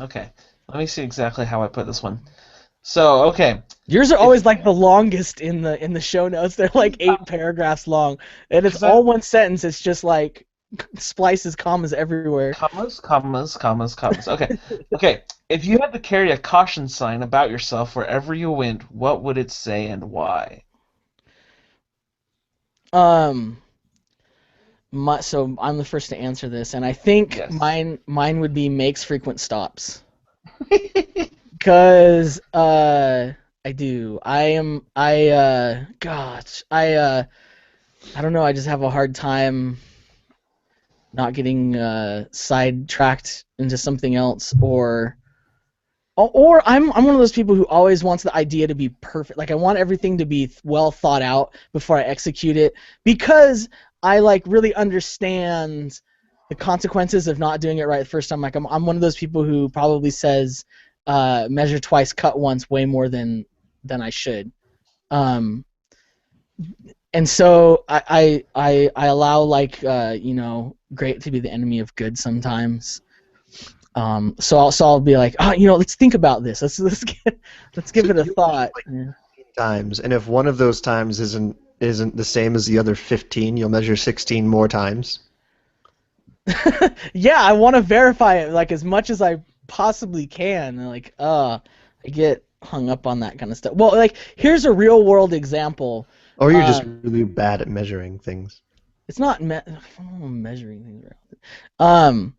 Okay, let me see exactly how I put this one. So, okay. Yours are always like the longest in the show notes. They're like 8 paragraphs long, and it's all one sentence. It's just like splices, commas everywhere. Commas. Okay. Okay. If you had to carry a caution sign about yourself wherever you went, what would it say and why? So I'm the first to answer this, and I think Yes. mine would be makes frequent stops. Because I do. I don't know. I just have a hard time not getting sidetracked into something else, or I'm one of those people who always wants the idea to be perfect. Like I want everything to be well thought out before I execute it, because I like really understand the consequences of not doing it right the first time. Like I'm one of those people who probably says measure twice, cut once, way more than I should. And so I allow like great to be the enemy of good sometimes. So I'll be like, let's think about this. Let's give it a thought. Like times, and if one of those times isn't the same as the other 15, you'll measure 16 more times. Yeah, I want to verify it like as much as I possibly can. Like, I get hung up on that kind of stuff. Well, like here's a real world example. Or you're just really bad at measuring things. It's not measuring things around.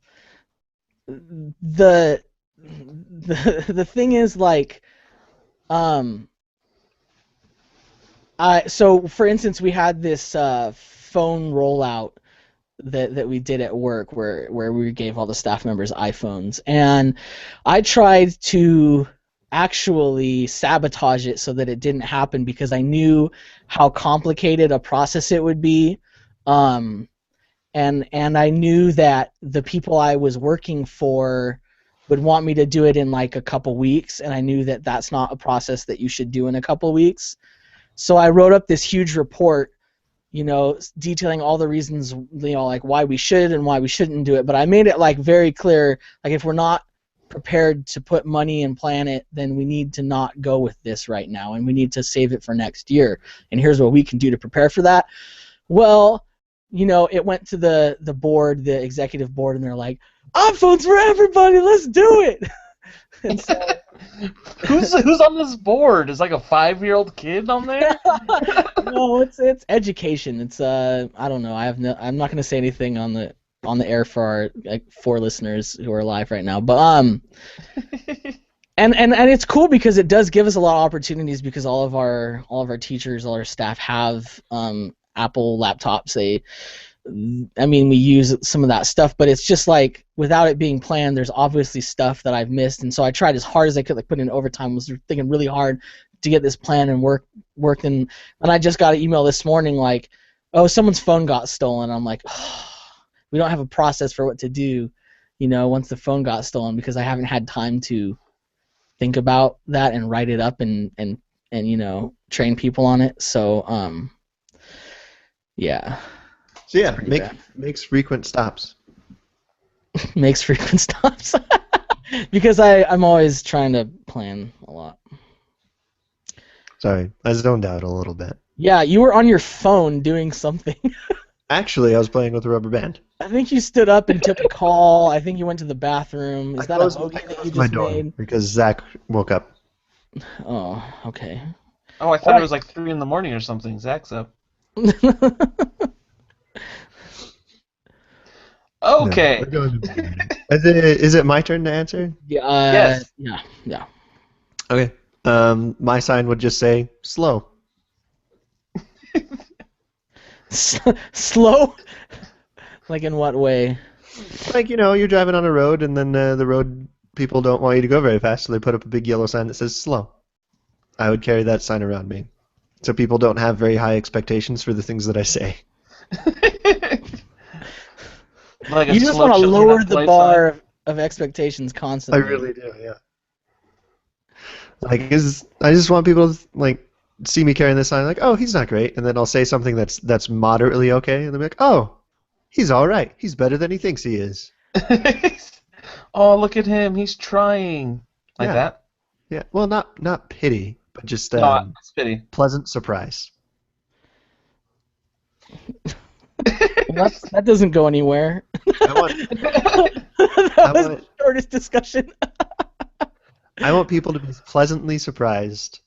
The thing is like, so for instance, we had this phone rollout that we did at work where we gave all the staff members iPhones, and I tried to actually sabotage it so that it didn't happen because I knew how complicated a process it would be, and I knew that the people I was working for would want me to do it in like a couple weeks, and I knew that that's not a process that you should do in a couple weeks. So I wrote up this huge report, detailing all the reasons, like why we should and why we shouldn't do it. But I made it like very clear, like if we're not prepared to put money and plan it, then we need to not go with this right now, and we need to save it for next year. And here's what we can do to prepare for that. Well, it went to the board, the executive board, and they're like, iPhones for everybody, let's do it. And so Who's on this board? Is like a 5-year-old kid on there? No, it's education. It's I don't know. I'm not gonna say anything on the air for our 4 listeners who are live right now. But and it's cool because it does give us a lot of opportunities because all of our teachers, all our staff have Apple laptops. We use some of that stuff, but it's just like without it being planned, there's obviously stuff that I've missed, and so I tried as hard as I could, like put in overtime, was thinking really hard to get this plan and worked, and I just got an email this morning like, oh, someone's phone got stolen. I'm like, oh, we don't have a process for what to do, once the phone got stolen because I haven't had time to think about that and write it up and train people on it. So yeah. So yeah, makes frequent stops. Makes frequent stops. Because I'm always trying to plan a lot. Sorry, I zoned out a little bit. Yeah, you were on your phone doing something. Actually, I was playing with a rubber band. I think you stood up and took a call. I think you went to the bathroom. Is that a bogey that you just made? Because Zach woke up. Oh, okay. Oh, I thought it was like 3 in the morning or something. Zach's up. Okay. No, is it my turn to answer? Yeah. Yes. Yeah. Okay. My sign would just say slow. Slow? Like in what way? Like, you're driving on a road and then the road people don't want you to go very fast, so they put up a big yellow sign that says slow. I would carry that sign around me, so people don't have very high expectations for the things that I say. Like you just want to lower the bar of expectations constantly. I really do, yeah. Like, I just want people to see me carrying this sign, like, oh, he's not great, and then I'll say something that's moderately okay, and they'll be like, oh, he's all right. He's better than he thinks he is. Oh, look at him. He's trying. Like that? Yeah. Well, not pity, but just it's pity. Pleasant surprise. That doesn't go anywhere. That was the shortest discussion. I want people to be pleasantly surprised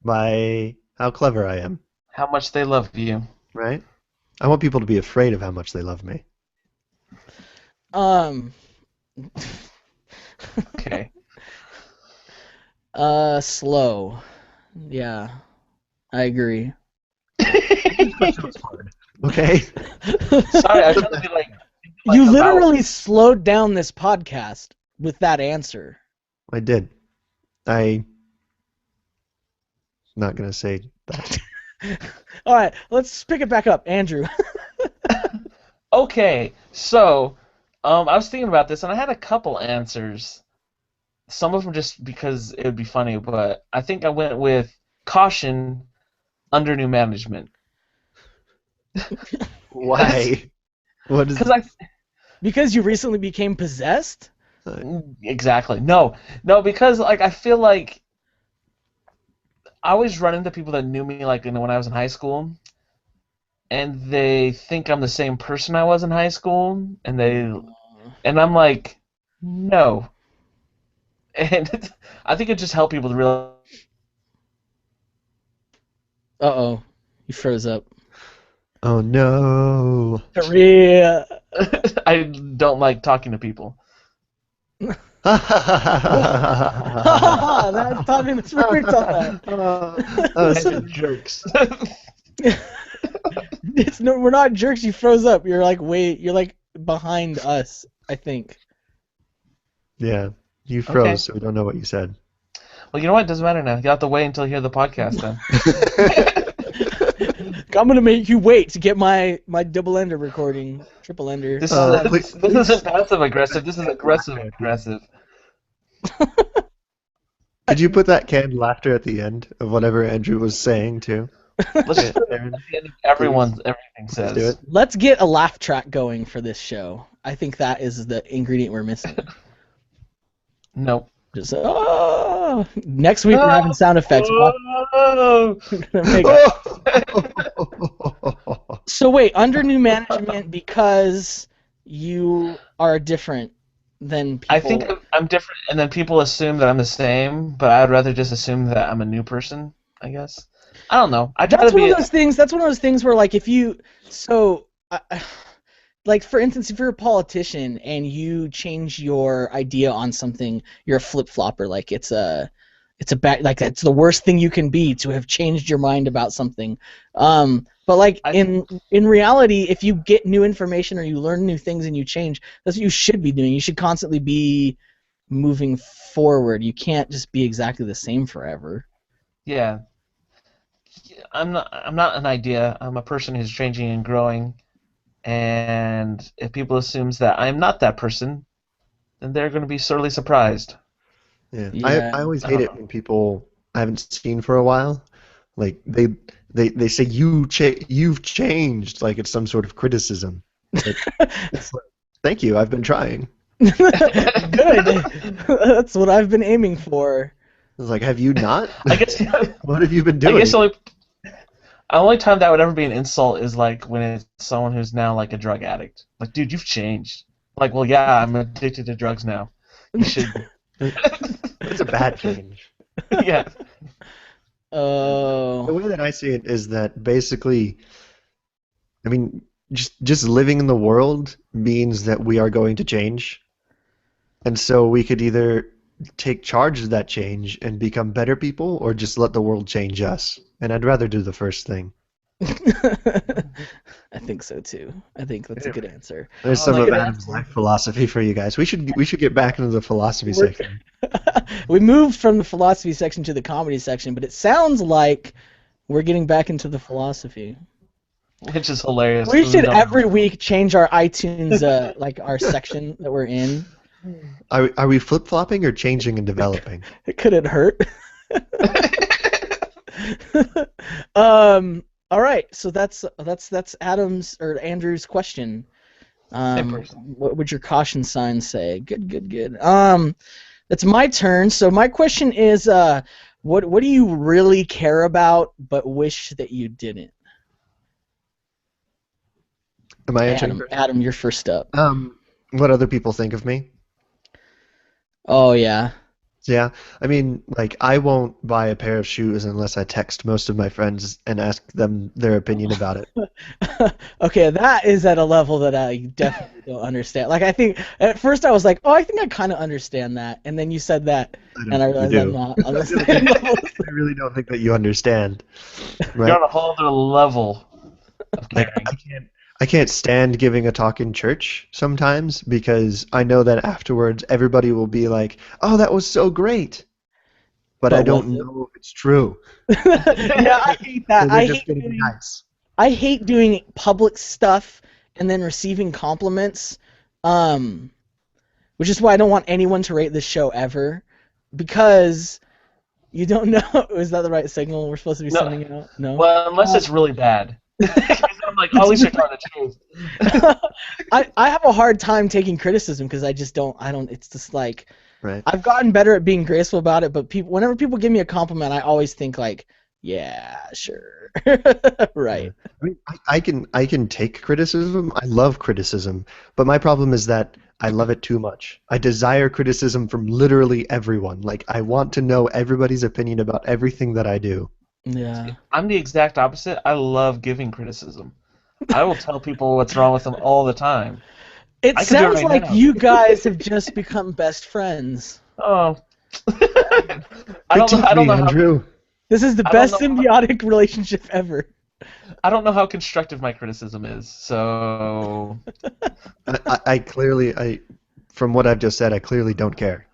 by how clever I am. How much they love you. Right? I want people to be afraid of how much they love me. Okay. Slow. Yeah. I agree. Okay? Sorry, I shouldn't be like you literally slowed down this podcast with that answer. I did. I'm not going to say that. All right, let's pick it back up. Andrew. Okay, so I was thinking about this, and I had a couple answers. Some of them just because it would be funny, but I think I went with caution under new management. Why? What is? Because you recently became possessed? Exactly. No, because I feel like I always run into people that knew me when I was in high school, and they think I'm the same person I was in high school, and I'm like, no. And I think it just helped people to realize. Uh-oh. You froze up. Oh, no. Korea. I don't like talking to people. That's talking the spirit on that. Jerks. We're not jerks. You froze up. You're like behind us, I think. Yeah, you froze, Okay. so we don't know what you said. Well, you know what? It doesn't matter now. You have to wait until you hear the podcast then. I'm gonna make you wait to get my double ender recording, triple ender. This isn't passive aggressive. This is aggressive aggressive. Could you put that canned laughter at the end of whatever Andrew was saying too? Let's just everything says. do it. Let's get a laugh track going for this show. I think that is the ingredient we're missing. Nope. Just next week we're having sound effects. So wait, under new management because you are different then people. I think I'm different, and then people assume that I'm the same, but I'd rather just assume that I'm a new person, I guess. I don't know. I try That's to one be. of those things. That's one of those things where, like, if you like, for instance, if you're a politician and you change your idea on something, you're a flip flopper. Like, it's a bad, like, it's the worst thing you can be, to have changed your mind about something. But like, I, in reality, if you get new information or you learn new things and you change, that's what you should be doing. You should constantly be moving forward. You can't just be exactly the same forever. yeah, I'm not. I'm not an idea. I'm a person who's changing and growing. And if people assumes that I'm not that person, then they're going to be sorely surprised. Yeah, Yeah. I always I hate don't it know. when people I haven't seen for a while, like they say you've changed, like it's some sort of criticism. Like, it's like, thank you, I've been trying. Good. That's what I've been aiming for. It's like, have you not? I guess. What have you been I guess doing? the only time that would ever be an insult is like when it's someone who's now like a drug addict. Like, dude, you've changed. Like, well, yeah, I'm addicted to drugs now. You should. It's a bad change. Yeah. The Oh. way that I see it is that basically, I mean, just living in the world means that we are going to change. And so we could either take charge of that change and become better people or just let the world change us. And I'd rather do the first thing. I think so too. I think that's a good Anyway, answer. there's Oh, some that's a of good Adam's answer. life philosophy for you guys. We should get back into the philosophy We're- section. We moved from the philosophy section to the comedy section, but it sounds like we're getting back into the philosophy. Which is hilarious. We 'Cause should don't every know. week change our iTunes, like our section that we're in. Are we flip-flopping or changing and developing? Could it hurt? All right, so that's Adam's or Andrew's question. Same person. What would your caution sign say? Good. It's my turn. So my question is, what do you really care about but wish that you didn't? Am I answering first? Adam, you're first up. What other people think of me? Oh yeah. Yeah, I mean, like, I won't buy a pair of shoes unless I text most of my friends and ask them their opinion about it. Okay, that is at a level that I definitely don't understand. Like, I think at first I was like, oh, I think I kind of understand that, and then you said that, I and I don't think realized you I'm do. not on the same level. I really don't think that you understand, You're right? on a whole other level of Like, caring. I can't stand giving a talk in church sometimes because I know that afterwards everybody will be like, "Oh, that was so great," but I But was don't it? know if it's true. Yeah, I hate So that. they're just gonna be nice. I hate doing public stuff and then receiving compliments, which is why I don't want anyone to rate this show ever, because you don't know. Is that the right signal we're supposed to be No. sending out? No. Well, unless it's really bad. 'Cause I'm like, oh, at least you're telling the truth. I have a hard time taking criticism because I just don't. I don't. It's just like Right. I've gotten better at being graceful about it, but whenever people give me a compliment, I always think like, yeah, sure, right. I mean, I can take criticism. I love criticism, but my problem is that I love it too much. I desire criticism from literally everyone. Like, I want to know everybody's opinion about everything that I do. Yeah. I'm the exact opposite. I love giving criticism. I will tell people what's wrong with them all the time. It I could do it sounds right like now. you guys have just become best friends. Oh. I Critique don't me, know how. Andrew. This is the I don't best know symbiotic relationship ever. I don't know how constructive my criticism is. So I clearly, from what I've just said, I clearly don't care.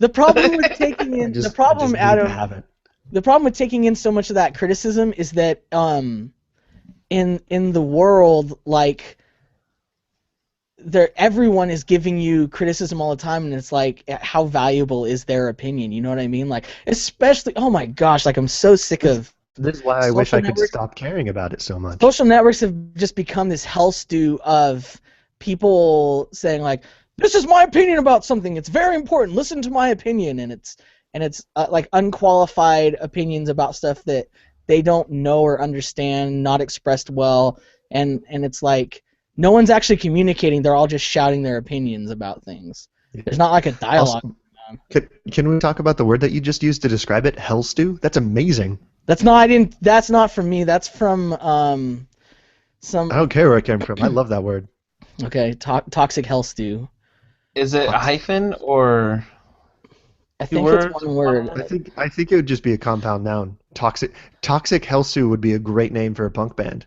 The problem with taking I in just, the problem, I just need Adam, to have it. the problem with taking in so much of that criticism is that in the world, like, everyone is giving you criticism all the time, and it's like, how valuable is their opinion? You know what I mean? Like, especially, oh my gosh, like, I'm so sick of This is why I wish social I could networks. stop caring about it so much. Social networks have just become this hellstew of people saying like, this is my opinion about something, it's very important, listen to my opinion, and it's like unqualified opinions about stuff that they don't know or understand, not expressed well, and it's like no one's actually communicating, they're all just shouting their opinions about things. There's not like a Also, dialogue. can we talk about the word that you just used to describe it? Hellstew? That's amazing. That's not. I didn't. That's not from me. That's from I some. don't care where it came from. I love that word. Okay, toxic hell stew. Is it a Toxic. hyphen or I two think it's words? one One word. word? I think it would just be a compound noun. Toxic Hellstew would be a great name for a punk band.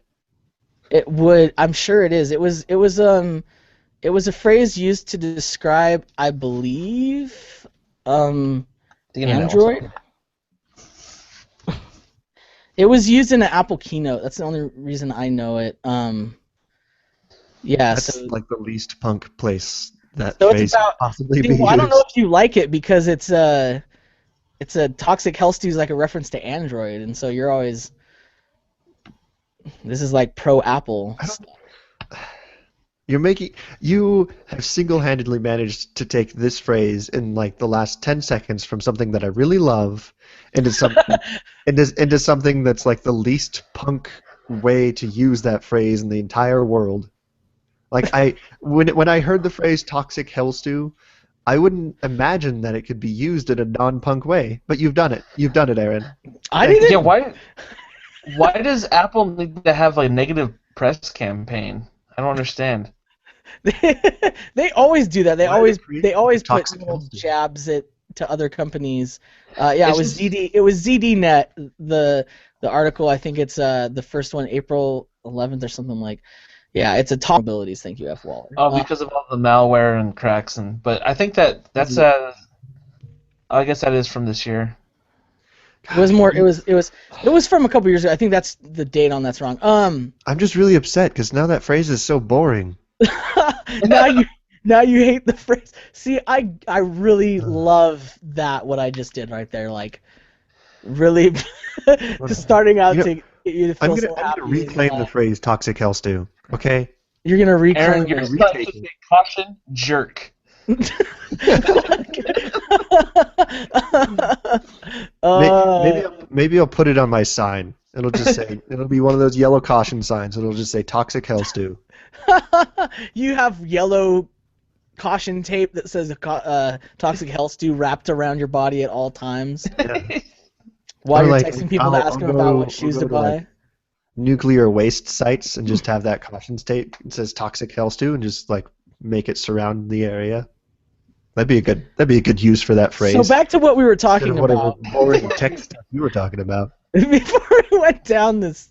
It would. I'm sure it is. It was a phrase used to describe, I believe, The internet won't Android. It was used in an Apple keynote. That's the only reason I know it. Yeah. That's So like the least punk place that so it's phrase could about. possibly See, be well, I don't know used. if you like it because it's a toxic hell stew is like a reference to Android, and so you're always this is like pro Apple I don't. stuff. You have single-handedly managed to take this phrase in like the last 10 seconds from something that I really love into into something that's like the least punk way to use that phrase in the entire world. Like when I heard the phrase toxic hell stew, I wouldn't imagine that it could be used in a non-punk way, but you've done it. You've done it, Aaron. I Thank you. Yeah, didn't. why does Apple need to have like negative press campaign? I don't understand. They always do that. Why are they creating They always put toxic hell little stew? jabs at to other companies. Yeah, It's just It was ZDNet. The article. I think it's the first one, April 11th or something like. Yeah, it's a top abilities. Thank you, F. Waller. because of all the malware and cracks but I think that's I guess that is from this year. It was Gosh, more. It was from a couple years ago. I think that's the date on that's wrong. I'm just really upset because now that phrase is so boring. now you now you hate the phrase. See, I really love that what I just did right there. Like really, just starting out You know, to get you to I'm feel gonna so I'm happy. gonna reclaim the phrase toxic hell stew. Okay? You're gonna Aaron, reclaim you're it. supposed to say caution, jerk. Maybe I'll put it on my sign. It'll just say it'll be one of those yellow caution signs. It'll just say toxic hell stew. You have yellow caution tape that says toxic hell stew wrapped around your body at all times Yeah. while Or you're like texting people to ask them about what shoes to to like buy. nuclear waste sites and just have that caution tape. It says toxic hell stew and just like make it surround the area. That'd be a good use for that phrase. So back to what we were Instead talking of whatever about boring tech stuff you were talking about. before we went down this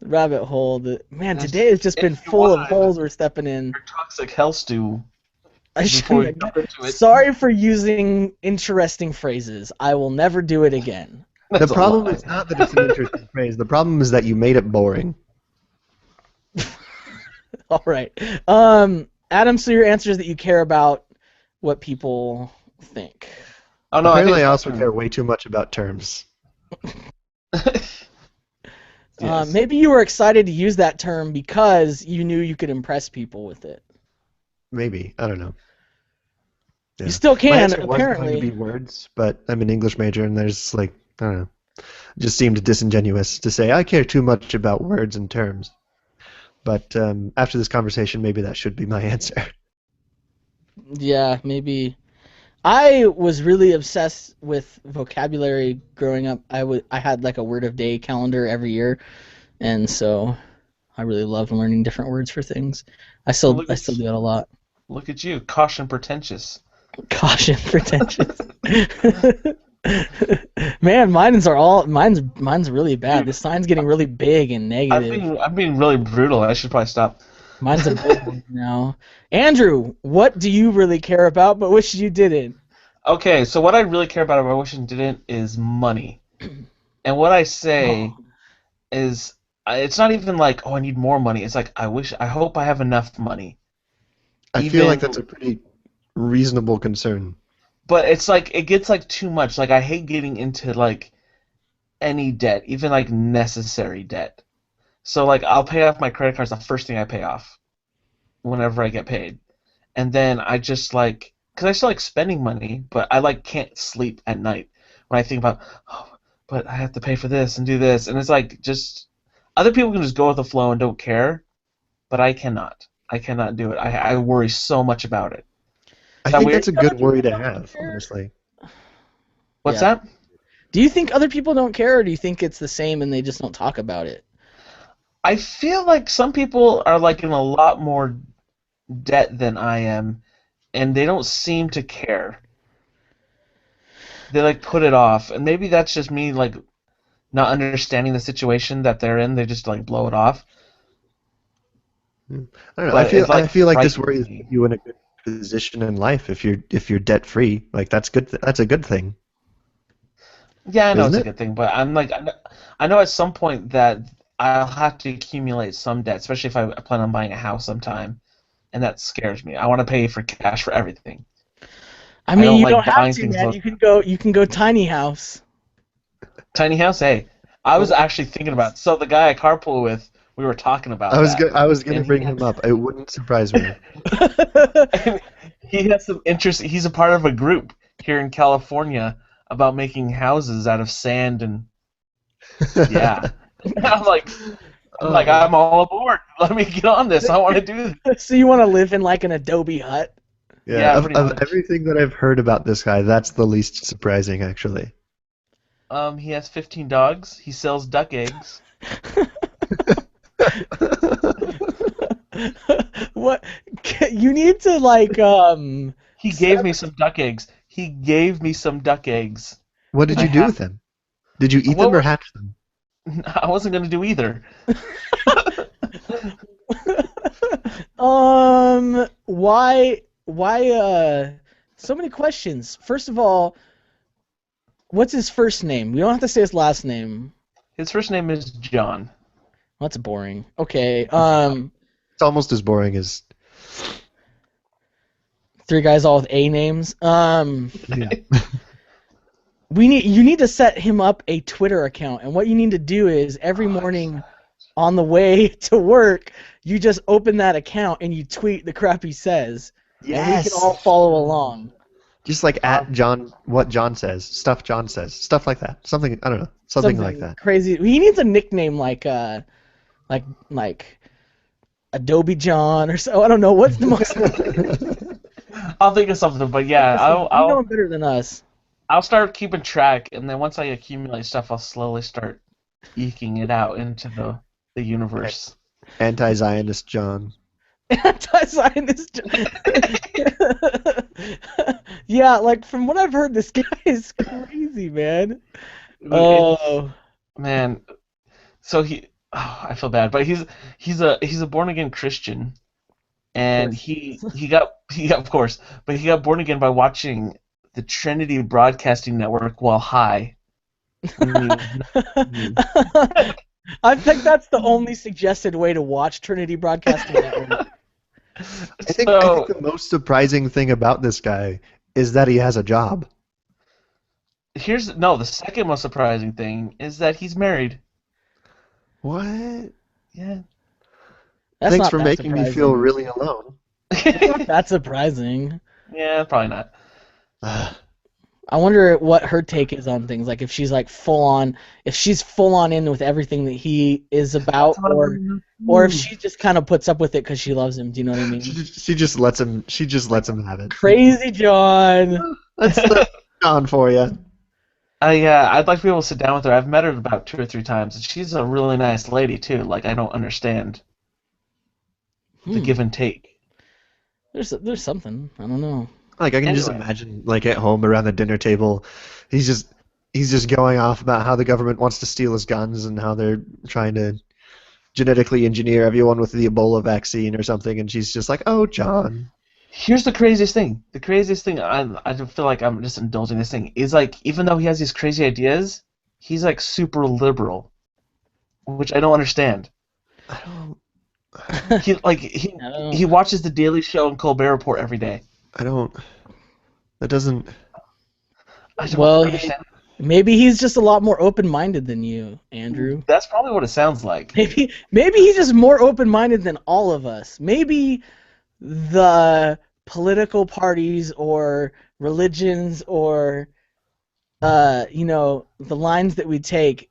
rabbit hole. Man, today has just been If you full of want holes we're stepping in. your toxic hell stew I before we shouldn't. jump into it. Sorry for using interesting phrases. I will never do it again. The That's a problem lie. is not that it's an interesting phrase. The problem is that you made it boring. All right. Adam, so your answer is that you care about what people think. Oh no, Apparently, I I also think care way too much about terms. Yes. Maybe you were excited to use that term because you knew you could impress people with it. Maybe, I don't know. Yeah. You still My can, answer was going to apparently. be words, but I'm an English major, and there's like I don't know. It just seemed disingenuous to say I care too much about words and terms. But after this conversation, maybe that should be my answer. Yeah, maybe. I was really obsessed with vocabulary growing up. I had like a word of day calendar every year, and so I really loved learning different words for things. I still Look I at still do that a lot. look at you, caution pretentious. Caution, pretentious. Man, mine's really bad. This sign's getting really big and negative. I'm being really brutal. I should probably stop. Mine's a big one now. Andrew, what do you really care about but wish you didn't? Okay, so what I really care about I wish I didn't is money. And what I say is it's not even like, oh, I need more money. It's like I hope I have enough money. I feel like that's a pretty reasonable concern. But it's like it gets like too much. Like I hate getting into like any debt, even like necessary debt. So like I'll pay off my credit cards the first thing I pay off whenever I get paid. And then I just like cuz I still like spending money, but I like can't sleep at night when I think about oh, but I have to pay for this and do this and it's like just other people can just go with the flow and don't care, but I cannot. I cannot do it. I worry so much about it. I that think weird? that's a good worry to have, honestly. What's Yeah. that? Do you think other people don't care, or do you think it's the same and they just don't talk about it? I feel like some people are like in a lot more debt than I am, and they don't seem to care. They like put it off, and maybe that's just me like not understanding the situation that they're in. They just like blow it off. I don't know. But it I like feel like this frightens worry has me. put you in a good position in life if you're debt free. Like that's good. That's a good thing, Yeah, I know isn't it's a it? good thing, but I know at some point that I'll have to accumulate some debt, especially if I plan on buying a house sometime, and that scares me. I want to pay for cash for everything. I I mean, don't you don't like have buying to, things. man. You can go tiny house. Tiny house, hey. I was Or- actually thinking about so the guy I carpool with, we were talking about that, I was gonna and bring him up. It wouldn't surprise me. and he has some interest. He's a part of a group here in California about making houses out of sand and yeah. I'm like, Oh, I'm all aboard. Let me get on this. I want to do this. So you want to live in like an Adobe hut? yeah. Yeah, pretty Of much. everything that I've heard about this guy, that's the least surprising, actually. He has 15 dogs. He sells duck eggs. What? You need to like He gave me some duck eggs. He gave me some duck eggs. What did I you do have. with them? Did you eat What them or were? hatch them? I wasn't gonna do either. why so many questions. First of all, what's his first name? We don't have to say his last name. His first name is John. That's boring. Okay. It's almost as boring as. Three guys all with A names. Yeah. You need to set him up a Twitter account, and what you need to do is every morning on the way to work, you just open that account and you tweet the crap he says, and we Yes. can all follow along. Just like at John, what John says, stuff like that. Something I don't know, something like that. Crazy. He needs a nickname like Adobe John or so. I don't know what's the most. I'll think of something, but yeah, You know him better than us. I'll start keeping track, and then once I accumulate stuff, I'll slowly start eking it out into the universe. Anti-Zionist John. Anti-Zionist. Yeah, like from what I've heard, this guy is crazy, man. Oh, Man, so I feel bad, but he's a born again Christian, and he got of course, but he got born again by watching the Trinity Broadcasting Network while high. I think that's the only suggested way to watch Trinity Broadcasting Network. I think the most surprising thing about this guy is that he has a job. The second most surprising thing is that he's married. What? Yeah. That's Thanks not for that making me surprising. feel really alone. It's not that surprising. Yeah, probably not. I wonder what her take is on things. Like if she's like full on in with everything that he is about, or if she just kind of puts up with it because she loves him. Do you know what I mean? She just lets him. She just lets him have it. Crazy John. That's John for you. I'd like to be able to sit down with her. I've met her about 2 or 3 times, and she's a really nice lady too. Like I don't understand the give and take. There's something. I don't know. Like I can just imagine, like at home around the dinner table, he's just going off about how the government wants to steal his guns and how they're trying to genetically engineer everyone with the Ebola vaccine or something, and she's just like, "Oh, John." Here's the craziest thing. The craziest thing, I feel like I'm just indulging this thing, is like, even though he has these crazy ideas, he's like super liberal, which I don't understand. I don't. He watches The Daily Show and Colbert Report every day. I don't. That doesn't. I don't understand. Maybe he's just a lot more open-minded than you, Andrew. That's probably what it sounds like. Maybe he's just more open-minded than all of us. Maybe the political parties or religions or the lines that we take,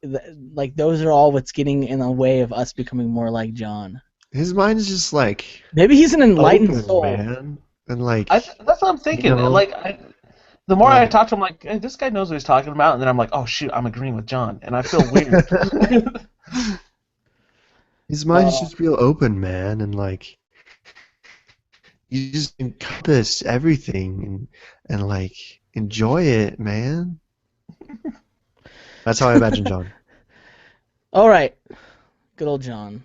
like those are all what's getting in the way of us becoming more like John. His mind's just like. Maybe he's an enlightened open, soul. man. And like, that's what I'm thinking. you know, Like, the more go I ahead. talk to him, like, hey, this guy knows what he's talking about, and then I'm like, oh shoot, I'm agreeing with John, and I feel weird. His mind's Uh, just real open, man, and like you just encompass everything and like enjoy it, man. That's how I imagine John. all right, good old John.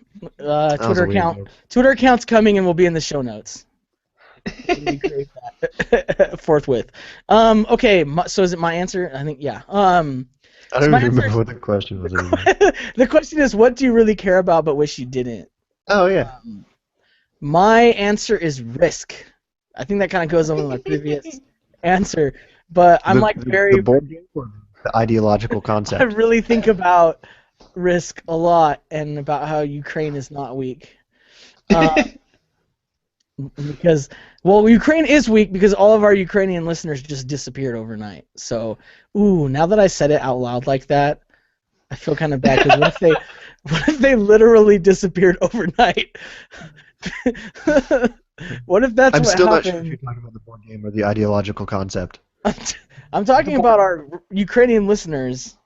That was Twitter a weird account. joke. Twitter account's coming and will be in the show notes. When we create that forthwith. Okay, so is it my answer? I think yeah. I So don't my even answer remember is, what the question was anymore. the question is, what do you really care about but wish you didn't? Oh yeah. My answer is risk. I think that kind of goes on with my previous answer, but I'm The, like the very, board game or the ideological I concept? really think about risk a lot and about how Ukraine is not weak. Because, well, Ukraine is weak because all of our Ukrainian listeners just disappeared overnight. So, ooh, now that I said it out loud like that, I feel kind of bad because what if they literally disappeared overnight? What if that's I'm what still not sure if you're happened? talking about the board game or the ideological concept. I'm talking about our Ukrainian listeners.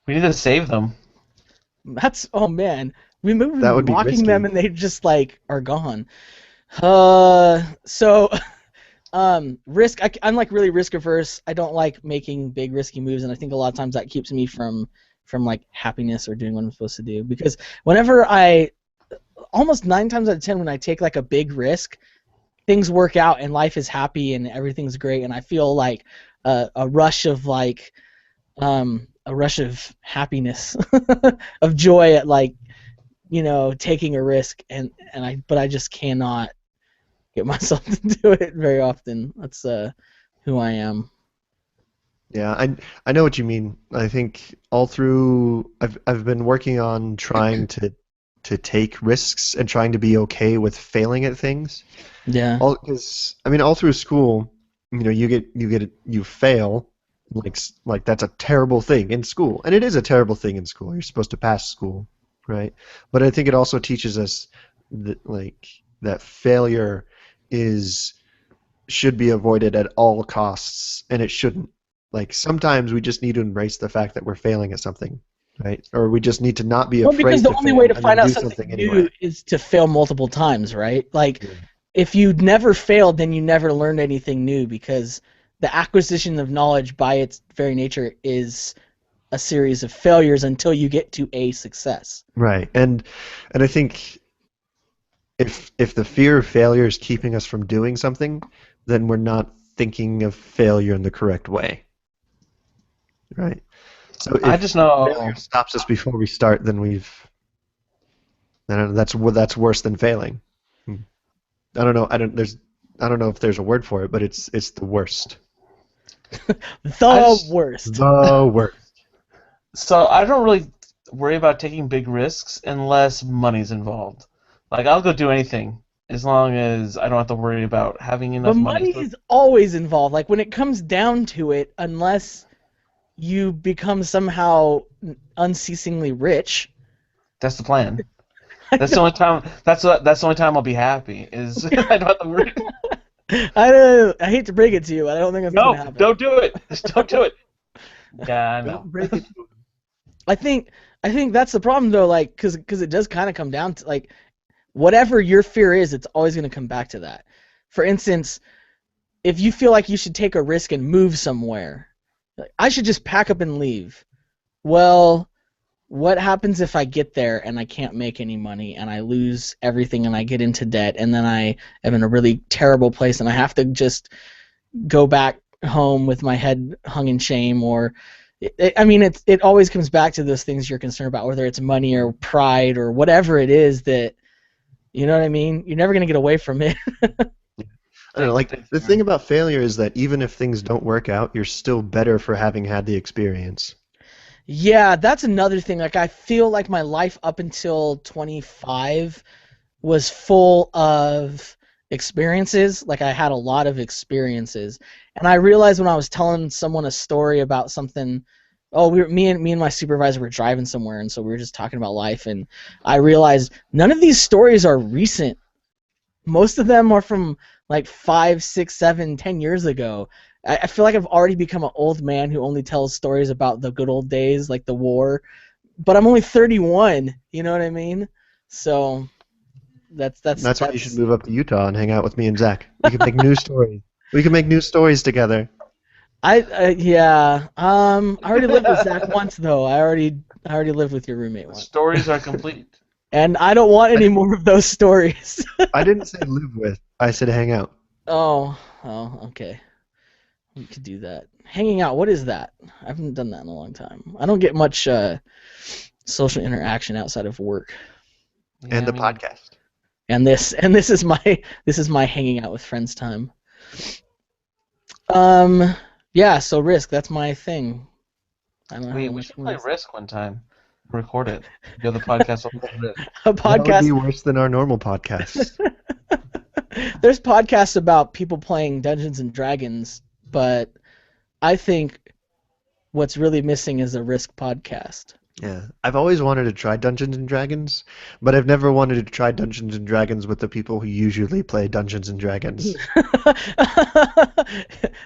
We need to save them. That's oh man, we've That been would be blocking them risky. and they just like are gone. So risk. I'm like really risk averse. I don't like making big risky moves, and I think a lot of times that keeps me from like happiness or doing what I'm supposed to do. Because whenever almost 9 times out of 10, when I take like a big risk, things work out and life is happy and everything's great, and I feel like a rush of like a rush of happiness, of joy at like taking a risk, but I just cannot get myself to do it very often. That's who I am. Yeah, I know what you mean. I think all through I've been working on trying to take risks and trying to be okay with failing at things. Yeah. All because I mean all through school, you fail like that's a terrible thing in school. And it is a terrible thing in school. You're supposed to pass school, right? But I think it also teaches us that failure is should be avoided at all costs, and it shouldn't. Like sometimes we just need to embrace the fact that we're failing at something, right? Or we just need to not be Well, because afraid the to only way fail to and then find out do something something new anyway. is to fail multiple times, right? Like, Yeah. if you never failed, then you never learned anything new because the acquisition of knowledge by its very nature is a series of failures until you get to a success. Right. And I think if the fear of failure is keeping us from doing something, then we're not thinking of failure in the correct way, right? So I if just know. failure stops us before we start, then that's worse than failing. Hmm. I don't know. I don't know if there's a word for it, but it's the worst. I The just worst. The worst. So I don't really worry about taking big risks unless money's involved. Like I'll go do anything as long as I don't have to worry about having But enough money. money So is always involved. Like, when it comes down to it, unless you become somehow unceasingly rich. that's the plan. I That's the don't, only time. That's the only time I'll be happy. Is I don't have to worry. I hate to break it to you, but I don't think that's gonna No, happen. don't do it. Just don't do it. Yeah, I Don't know. break it to him. I think that's the problem though, like, because it does kind of come down to like whatever your fear is, it's always gonna come back to that. For instance, if you feel like you should take a risk and move somewhere, like, I should just pack up and leave. Well, what happens if I get there and I can't make any money and I lose everything and I get into debt and then I am in a really terrible place and I have to just go back home with my head hung in shame? Or I mean, it always comes back to those things you're concerned about, whether it's money or pride or whatever it is that, you know what I mean? You're never gonna get away from it. I don't know, like Thanks, the thing Aaron. about failure is that even if things don't work out, you're still better for having had the experience. Yeah, that's another thing. Like, I feel like my life up until 25 was full of experiences. Like, I had a lot of experiences, and I realized when I was telling someone a story about something. Oh, me and my supervisor were driving somewhere, and so we were just talking about life, and I realized none of these stories are recent. most of them are from like 5, 6, 7, 10 years ago. I feel like I've already become an old man who only tells stories about the good old days, like the war. But I'm only 31. You know what I mean? So that's That's why you should move up to Utah and hang out with me and Zach. We can make new stories. We can make new stories together. Yeah. I already lived with Zach once though. I already lived with your roommate The once. stories are complete. And I don't want any more of those stories. I didn't say live with. I said hang out. Oh, okay. We could do that. Hanging out, what is that? I haven't done that in a long time. I don't get much social interaction outside of work. Yeah, And the podcast. And this is my hanging out with friends time. Yeah, so Risk, that's my thing. I don't know how We much should play more- Risk one time. Record it. Do the podcast on Risk. a That would podcast. be worse than our normal podcast. There's podcasts about people playing Dungeons and Dragons, but I think what's really missing is a Risk podcast. Yeah, I've always wanted to try Dungeons and Dragons, but I've never wanted to try Dungeons and Dragons with the people who usually play Dungeons and Dragons.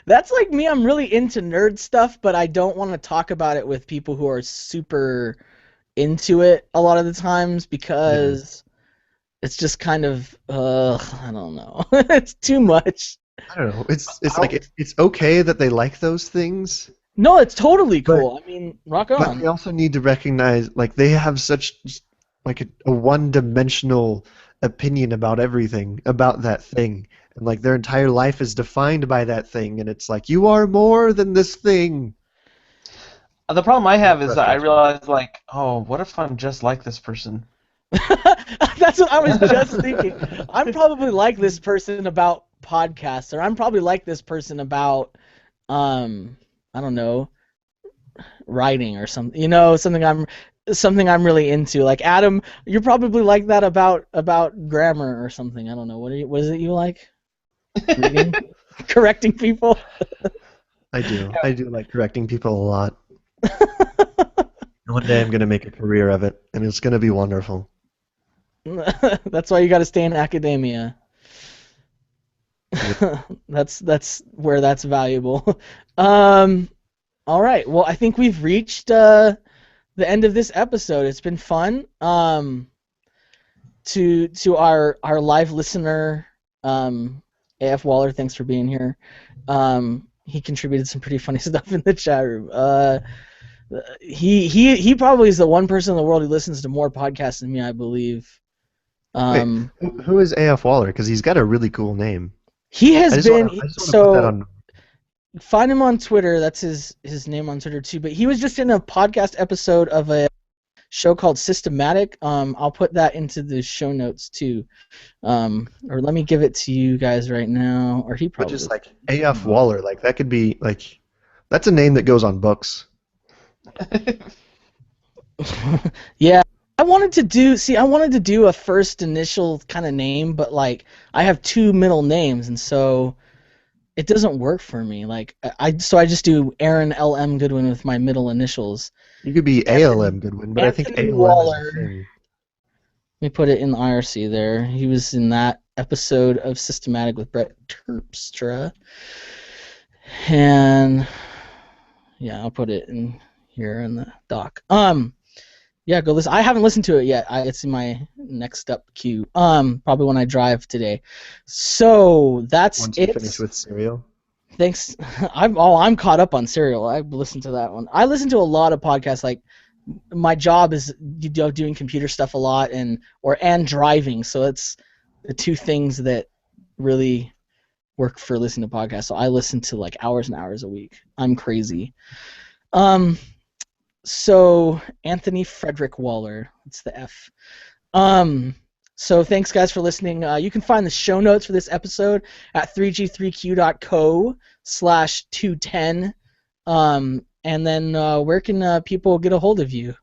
That's like me. I'm really into nerd stuff, but I don't want to talk about it with people who are super into it a lot of the times because it's just kind of I don't know. It's too much. I don't know. It's like it's okay that they like those things, No, it's totally cool. I mean, rock but on. they also need to recognize like they have such like a one-dimensional opinion about everything about that thing, and like their entire life is defined by that thing, and it's like you are more than this thing. The problem I have is that I realize, like, oh, what if I'm just like this person? That's what I was just thinking. I'm probably like this person about podcasts, or I'm probably like this person about, I don't know, writing or something. You know, something I'm really into. Like Adam, you're probably like that about grammar or something. I don't know. What is it you like? Reading, correcting people. I do like correcting people a lot. One day I'm gonna make a career of it, and it's gonna be wonderful. That's why you got to stay in academia. That's where that's valuable. All right. Well, I think we've reached the end of this episode. It's been fun. To our live listener, AF Waller, thanks for being here. He contributed some pretty funny stuff in the chat room. He probably is the one person in the world who listens to more podcasts than me, I believe. Wait, who is AF Waller? Because he's got a really cool name. He has been so. Find him on Twitter. That's his name on Twitter too. But he was just in a podcast episode of a show called Systematic. I'll put that into the show notes too. Or let me give it to you guys right now. Or he probably. But just like AF Waller, like that could be like, that's a name that goes on books. Yeah. I wanted to do a first initial kind of name, but like I have two middle names, and so it doesn't work for me. Like I just do Aaron L.M. Goodwin with my middle initials. You could be ALM Goodwin, but Anthony I think ALM Waller. is a thing. Let me put it in the IRC there. He was in that episode of Systematic with Brett Terpstra. And yeah, I'll put it in here in the doc. Yeah, go listen. I haven't listened to it yet. It's in my next up queue. Probably when I drive today. So that's Once it. you finish with Serial. Thanks. I'm caught up on Serial. I've listened to that one. I listen to a lot of podcasts. Like my job is doing computer stuff a lot and driving. So it's the two things that really work for listening to podcasts. So I listen to like hours and hours a week. I'm crazy. So Anthony Frederick Waller, it's the F. So thanks guys for listening. You can find the show notes for this episode at 3g3q.co/210. And then where can people get a hold of you?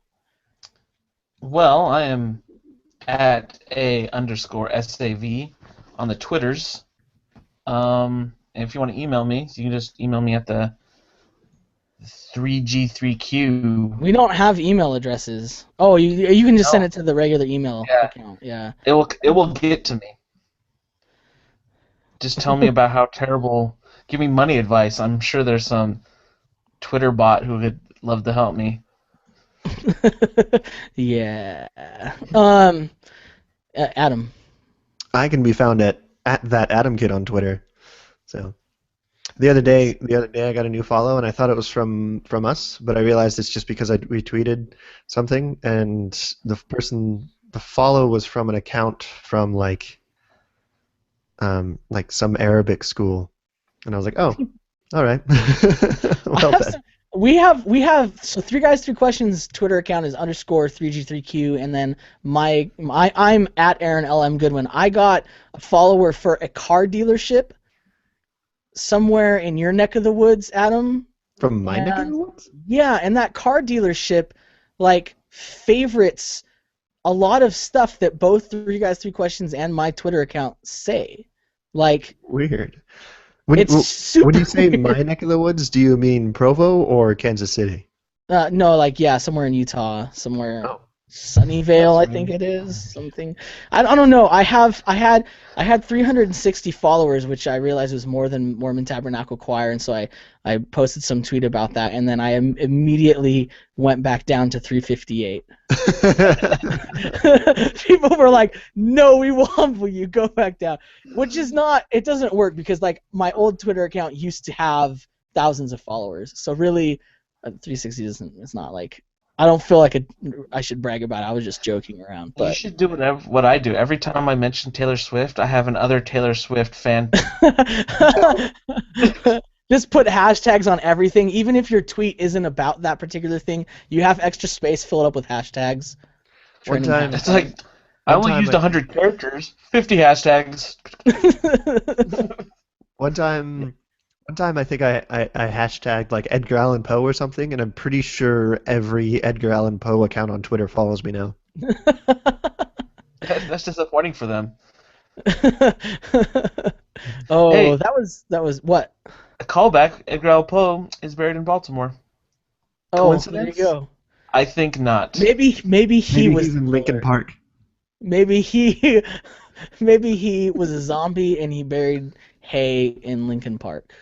Well, I am at @A_SAV on the Twitters. And if you want to email me, you can just email me at the 3G3Q. We don't have email addresses. Oh, you can just send it to the regular email account. Yeah. It will get to me. just tell me about how terrible. Give me money advice. I'm sure there's some Twitter bot who would love to help me. Yeah. Adam. I can be found at that Adam Kid on Twitter. So the other day I got a new follow and I thought it was from us, but I realized it's just because I retweeted something and the follow was from an account from like some Arabic school, and I was like, oh, all right, well then. We have so Three Guys Three Questions Twitter account is _3G3Q, and then I'm at Aaron LM Goodwin. I got a follower for a car dealership somewhere in your neck of the woods, Adam. From my neck of the woods? Yeah, and that car dealership like favorites a lot of stuff that both Three Guys Three Questions and my Twitter account say. Like weird. It's super when you say weird. my neck of the woods, do you mean Provo or Kansas City? No, like somewhere in Utah, somewhere Oh. Sunnyvale, I think it is something. I don't know. I had 360 followers, which I realized was more than Mormon Tabernacle Choir, and so I posted some tweet about that, and then I immediately went back down to 358. People were like, "No, we will humble you. Go back down," which is not. It doesn't work because like my old Twitter account used to have thousands of followers, so really, 360 isn't. It's not like. I don't feel like I should brag about it. I was just joking around. But You should do what I do. Every time I mention Taylor Swift, I have another Taylor Swift fan. just put hashtags on everything. Even if your tweet isn't about that particular thing, you have extra space, fill it up with hashtags. One time, It's like, I only used 100 characters, 50 hashtags. One time I think I hashtagged like Edgar Allan Poe or something, and I'm pretty sure every Edgar Allan Poe account on Twitter follows me now. That's disappointing for them. Oh, Hey. that was what? A callback, Edgar Allan Poe is buried in Baltimore. Oh, Coincidence? there you go. I think not. Maybe he Maybe was he's in Lincoln Park. Maybe he was a zombie and he buried hay in Lincoln Park.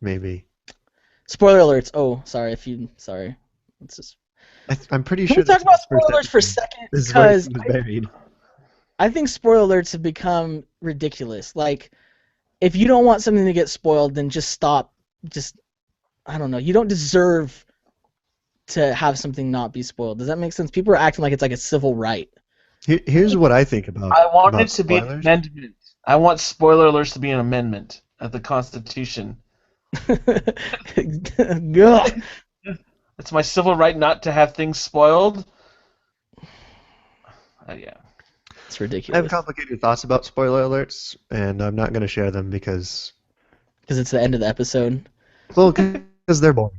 Maybe. Spoiler alerts. Oh, sorry. It's just. I'm pretty Can sure. we talk about that's the first spoilers for a episode. second? This is where he Because was buried. I think spoiler alerts have become ridiculous. Like, if you don't want something to get spoiled, then just stop. Just, I don't know. You don't deserve to have something not be spoiled. Does that make sense? People are acting like it's like a civil right. Here's what I think about. I want about it to be an spoilers. amendment. I want spoiler alerts to be an amendment of the Constitution. Ugh. It's my civil right not to have things spoiled. Yeah. It's I ridiculous. have complicated thoughts about spoiler alerts, and I'm not going to share them because It's the end of the episode. they're boring.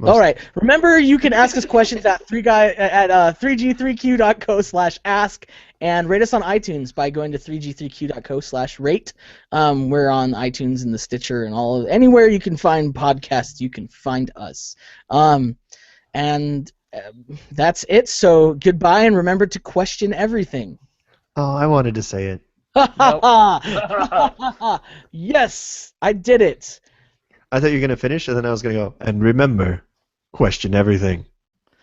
All right. Remember, you can ask us questions at 3g3q.co/ask and rate us on iTunes by going to 3g3q.co/rate. We're on iTunes and the Stitcher and anywhere you can find podcasts, you can find us. And that's it. So goodbye, and remember to question everything. Oh, I wanted to say it. Yes, I did it. I thought you were going to finish, and then I was going to go, and remember, question everything.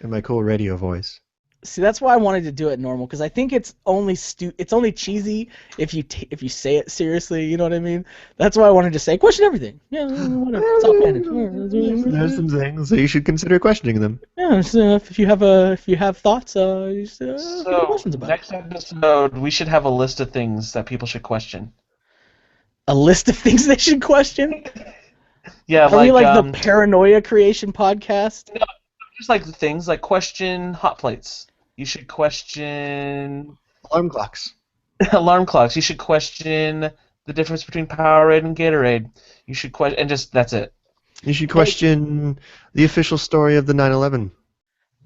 In my cool radio voice. See, that's why I wanted to do it normal, because I think it's only cheesy if you say it seriously. You know what I mean? That's why I wanted to say question everything. Yeah, whatever. It's offhanded. There's some things, so you should consider questioning them. Yeah, so if you have thoughts, you should have So, questions about next episode, we should have a list of things that people should question. a list of things they should question. Yeah, Are we like the Paranoia Creation podcast? No, just like the things like question hot plates. You should question Alarm clocks. alarm clocks. You should question the difference between Powerade and Gatorade. You should question, and just that's it. You should question the official story of the 9/11.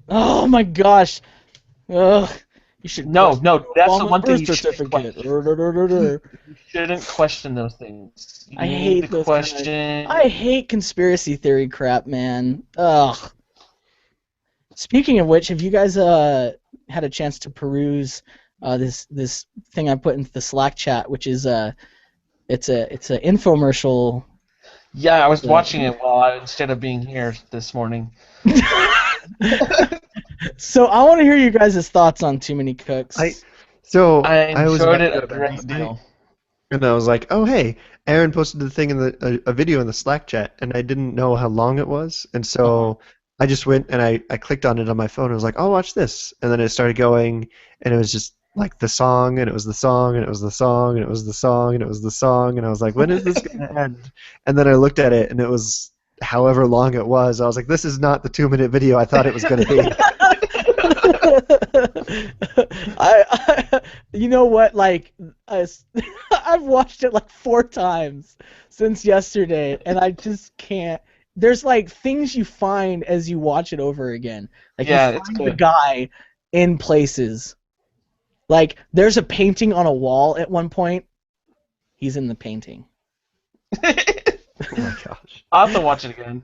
Oh my gosh! Ugh. You should No, that's the Obama's one thing you birth should certificate. You shouldn't question those things. You I need hate to those question. I hate conspiracy theory crap, man. Ugh. Speaking of which, have you guys had a chance to peruse this thing I put into the Slack chat, which is It's an infomercial. Yeah, I was watching it instead of being here this morning. So I want to hear you guys' thoughts on Too Many Cooks. I was enjoyed about to it go a to bed great last night, deal. and I was like, oh hey, Aaron posted the thing in a video in the Slack chat, and I didn't know how long it was, and so I just went and I clicked on it on my phone. And I was like, oh, watch this, and then it started going, and it was just like the song, and it was the song, and it was the song, and it was the song, and it was the song, and I was like, when is this gonna end? And then I looked at it, and it was however long it was. I was like, this is not the 2-minute video I thought it was gonna be. You know what? Like, I've watched it like 4 times since yesterday, and I just can't. There's like things you find as you watch it over again. Like Yeah, you it's find the good. guy in places. Like there's a painting on a wall at one point. He's in the painting. Oh my gosh. I'll have to watch it again.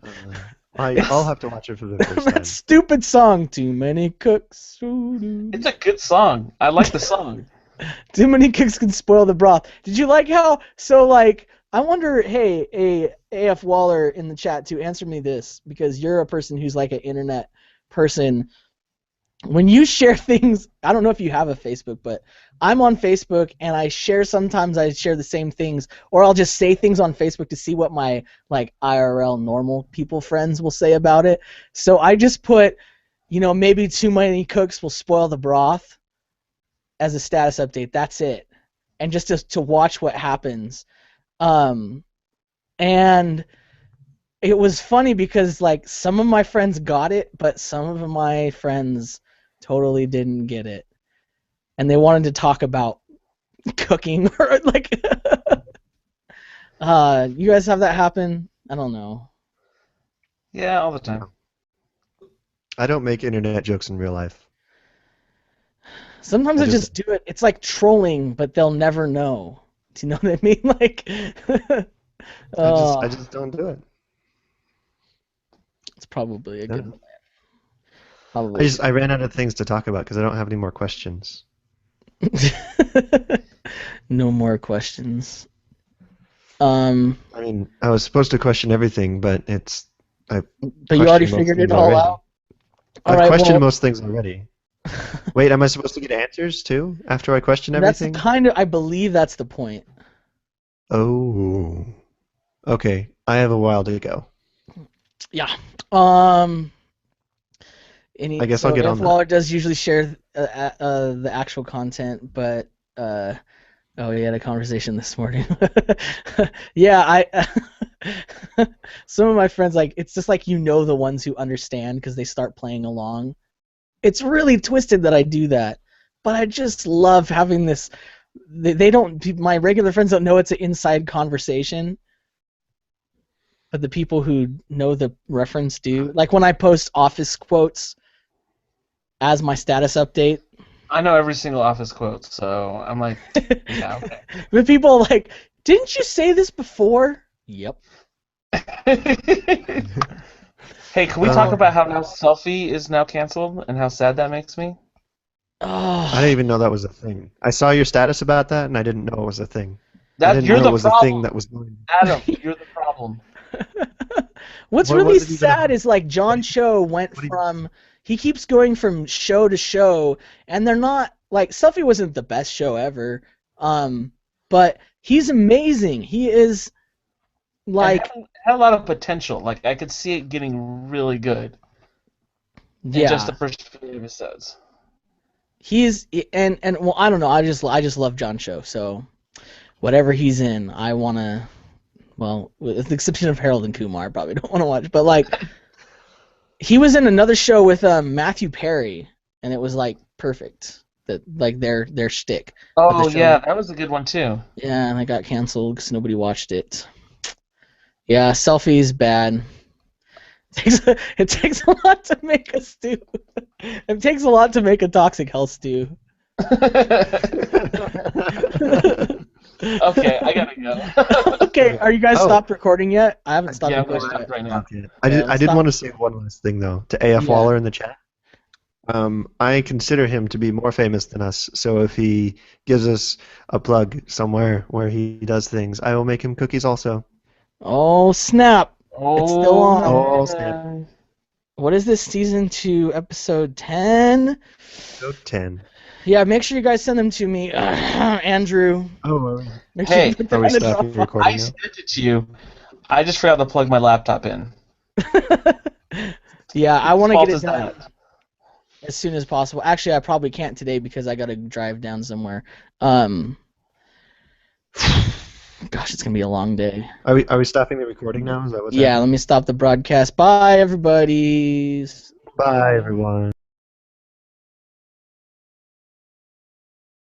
I'll have to watch it for the first time. That stupid song, Too Many Cooks. Ooh, It's a good song. I like the song. Too many cooks can spoil the broth. Did you like how? So like, I wonder. Hey, AF Waller in the chat to answer me this, because you're a person who's like an internet person. When you share things, I don't know if you have a Facebook, but I'm on Facebook and I share. Sometimes I share the same things, or I'll just say things on Facebook to see what my like IRL normal people friends will say about it. So I just put, maybe too many cooks will spoil the broth as a status update. That's it, and just to watch what happens. And it was funny because like some of my friends got it, but some of my friends totally didn't get it, and they wanted to talk about cooking or like. You guys have that happen? I don't know. Yeah, all the time. I don't make internet jokes in real life. Sometimes I just do it. It's like trolling, but they'll never know. Do you know what I mean? Like, I just don't do it. it's probably a Yeah. good plan. Probably. I ran out of things to talk about because I don't have any more questions. No more questions. I mean, I was supposed to question everything, but But you already figured it all out. I've questioned most things already. Wait, am I supposed to get answers too after I question everything? That's I believe that's the point. Oh. Okay, I have a while to go. Yeah. I guess I'll get on that. Waller does usually share the actual content, but we had a conversation this morning. Yeah, some of my friends, like, it's just like the ones who understand because they start playing along. It's really twisted that I do that, but I just love having this. They don't. My regular friends don't know it's an inside conversation, but the people who know the reference do. Like when I post Office quotes as my status update. I know every single Office quote, so I'm like, yeah, okay. But people are like, didn't you say this before? Yep. Hey, can we talk about how now Selfie is now canceled and how sad that makes me? Oh. I didn't even know that was a thing. I saw your status about that, and I didn't know it was a thing. You're the problem. A thing that was going. Adam, you're the problem. What's really sad is like John Cho went from. He keeps going from show to show, and they're not like Selfie wasn't the best show ever, but he's amazing. He is like it had a lot of potential. Like I could see it getting really good. Yeah. In just the first few episodes. He's and well, I don't know. I just love John Cho. So whatever he's in, I wanna. Well, with the exception of Harold and Kumar, I probably don't want to watch. But like. He was in another show with Matthew Perry, and it was like perfect. That like their shtick. Oh yeah, that was a good one too. Yeah, and it got canceled because nobody watched it. Yeah, Selfie's bad. It takes a lot to make a stew. It takes a lot to make a toxic health stew. Okay, I gotta go. Okay, are you guys stopped recording yet? I haven't stopped recording yet. Right now. I did want to say one last thing though to AF Waller in the chat. I consider him to be more famous than us, so if he gives us a plug somewhere where he does things, I will make him cookies also. Oh snap! It's still Oh on. Oh, snap. man. What is this, season 2, episode 10? Episode 10. Yeah, make sure you guys send them to me, Andrew. Oh, are we, Make sure you Hey, put are them we in the stopping Dropbox. recording I now? sent it to you. I just forgot to plug my laptop in. Yeah, I Whose want to fault get it is done that? as soon as possible. Actually, I probably can't today because I got to drive down somewhere. Gosh, it's gonna be a long day. Are we stopping the recording now? Is that what's Yeah, let happening? me stop the broadcast. Bye, everybody. Bye, everyone.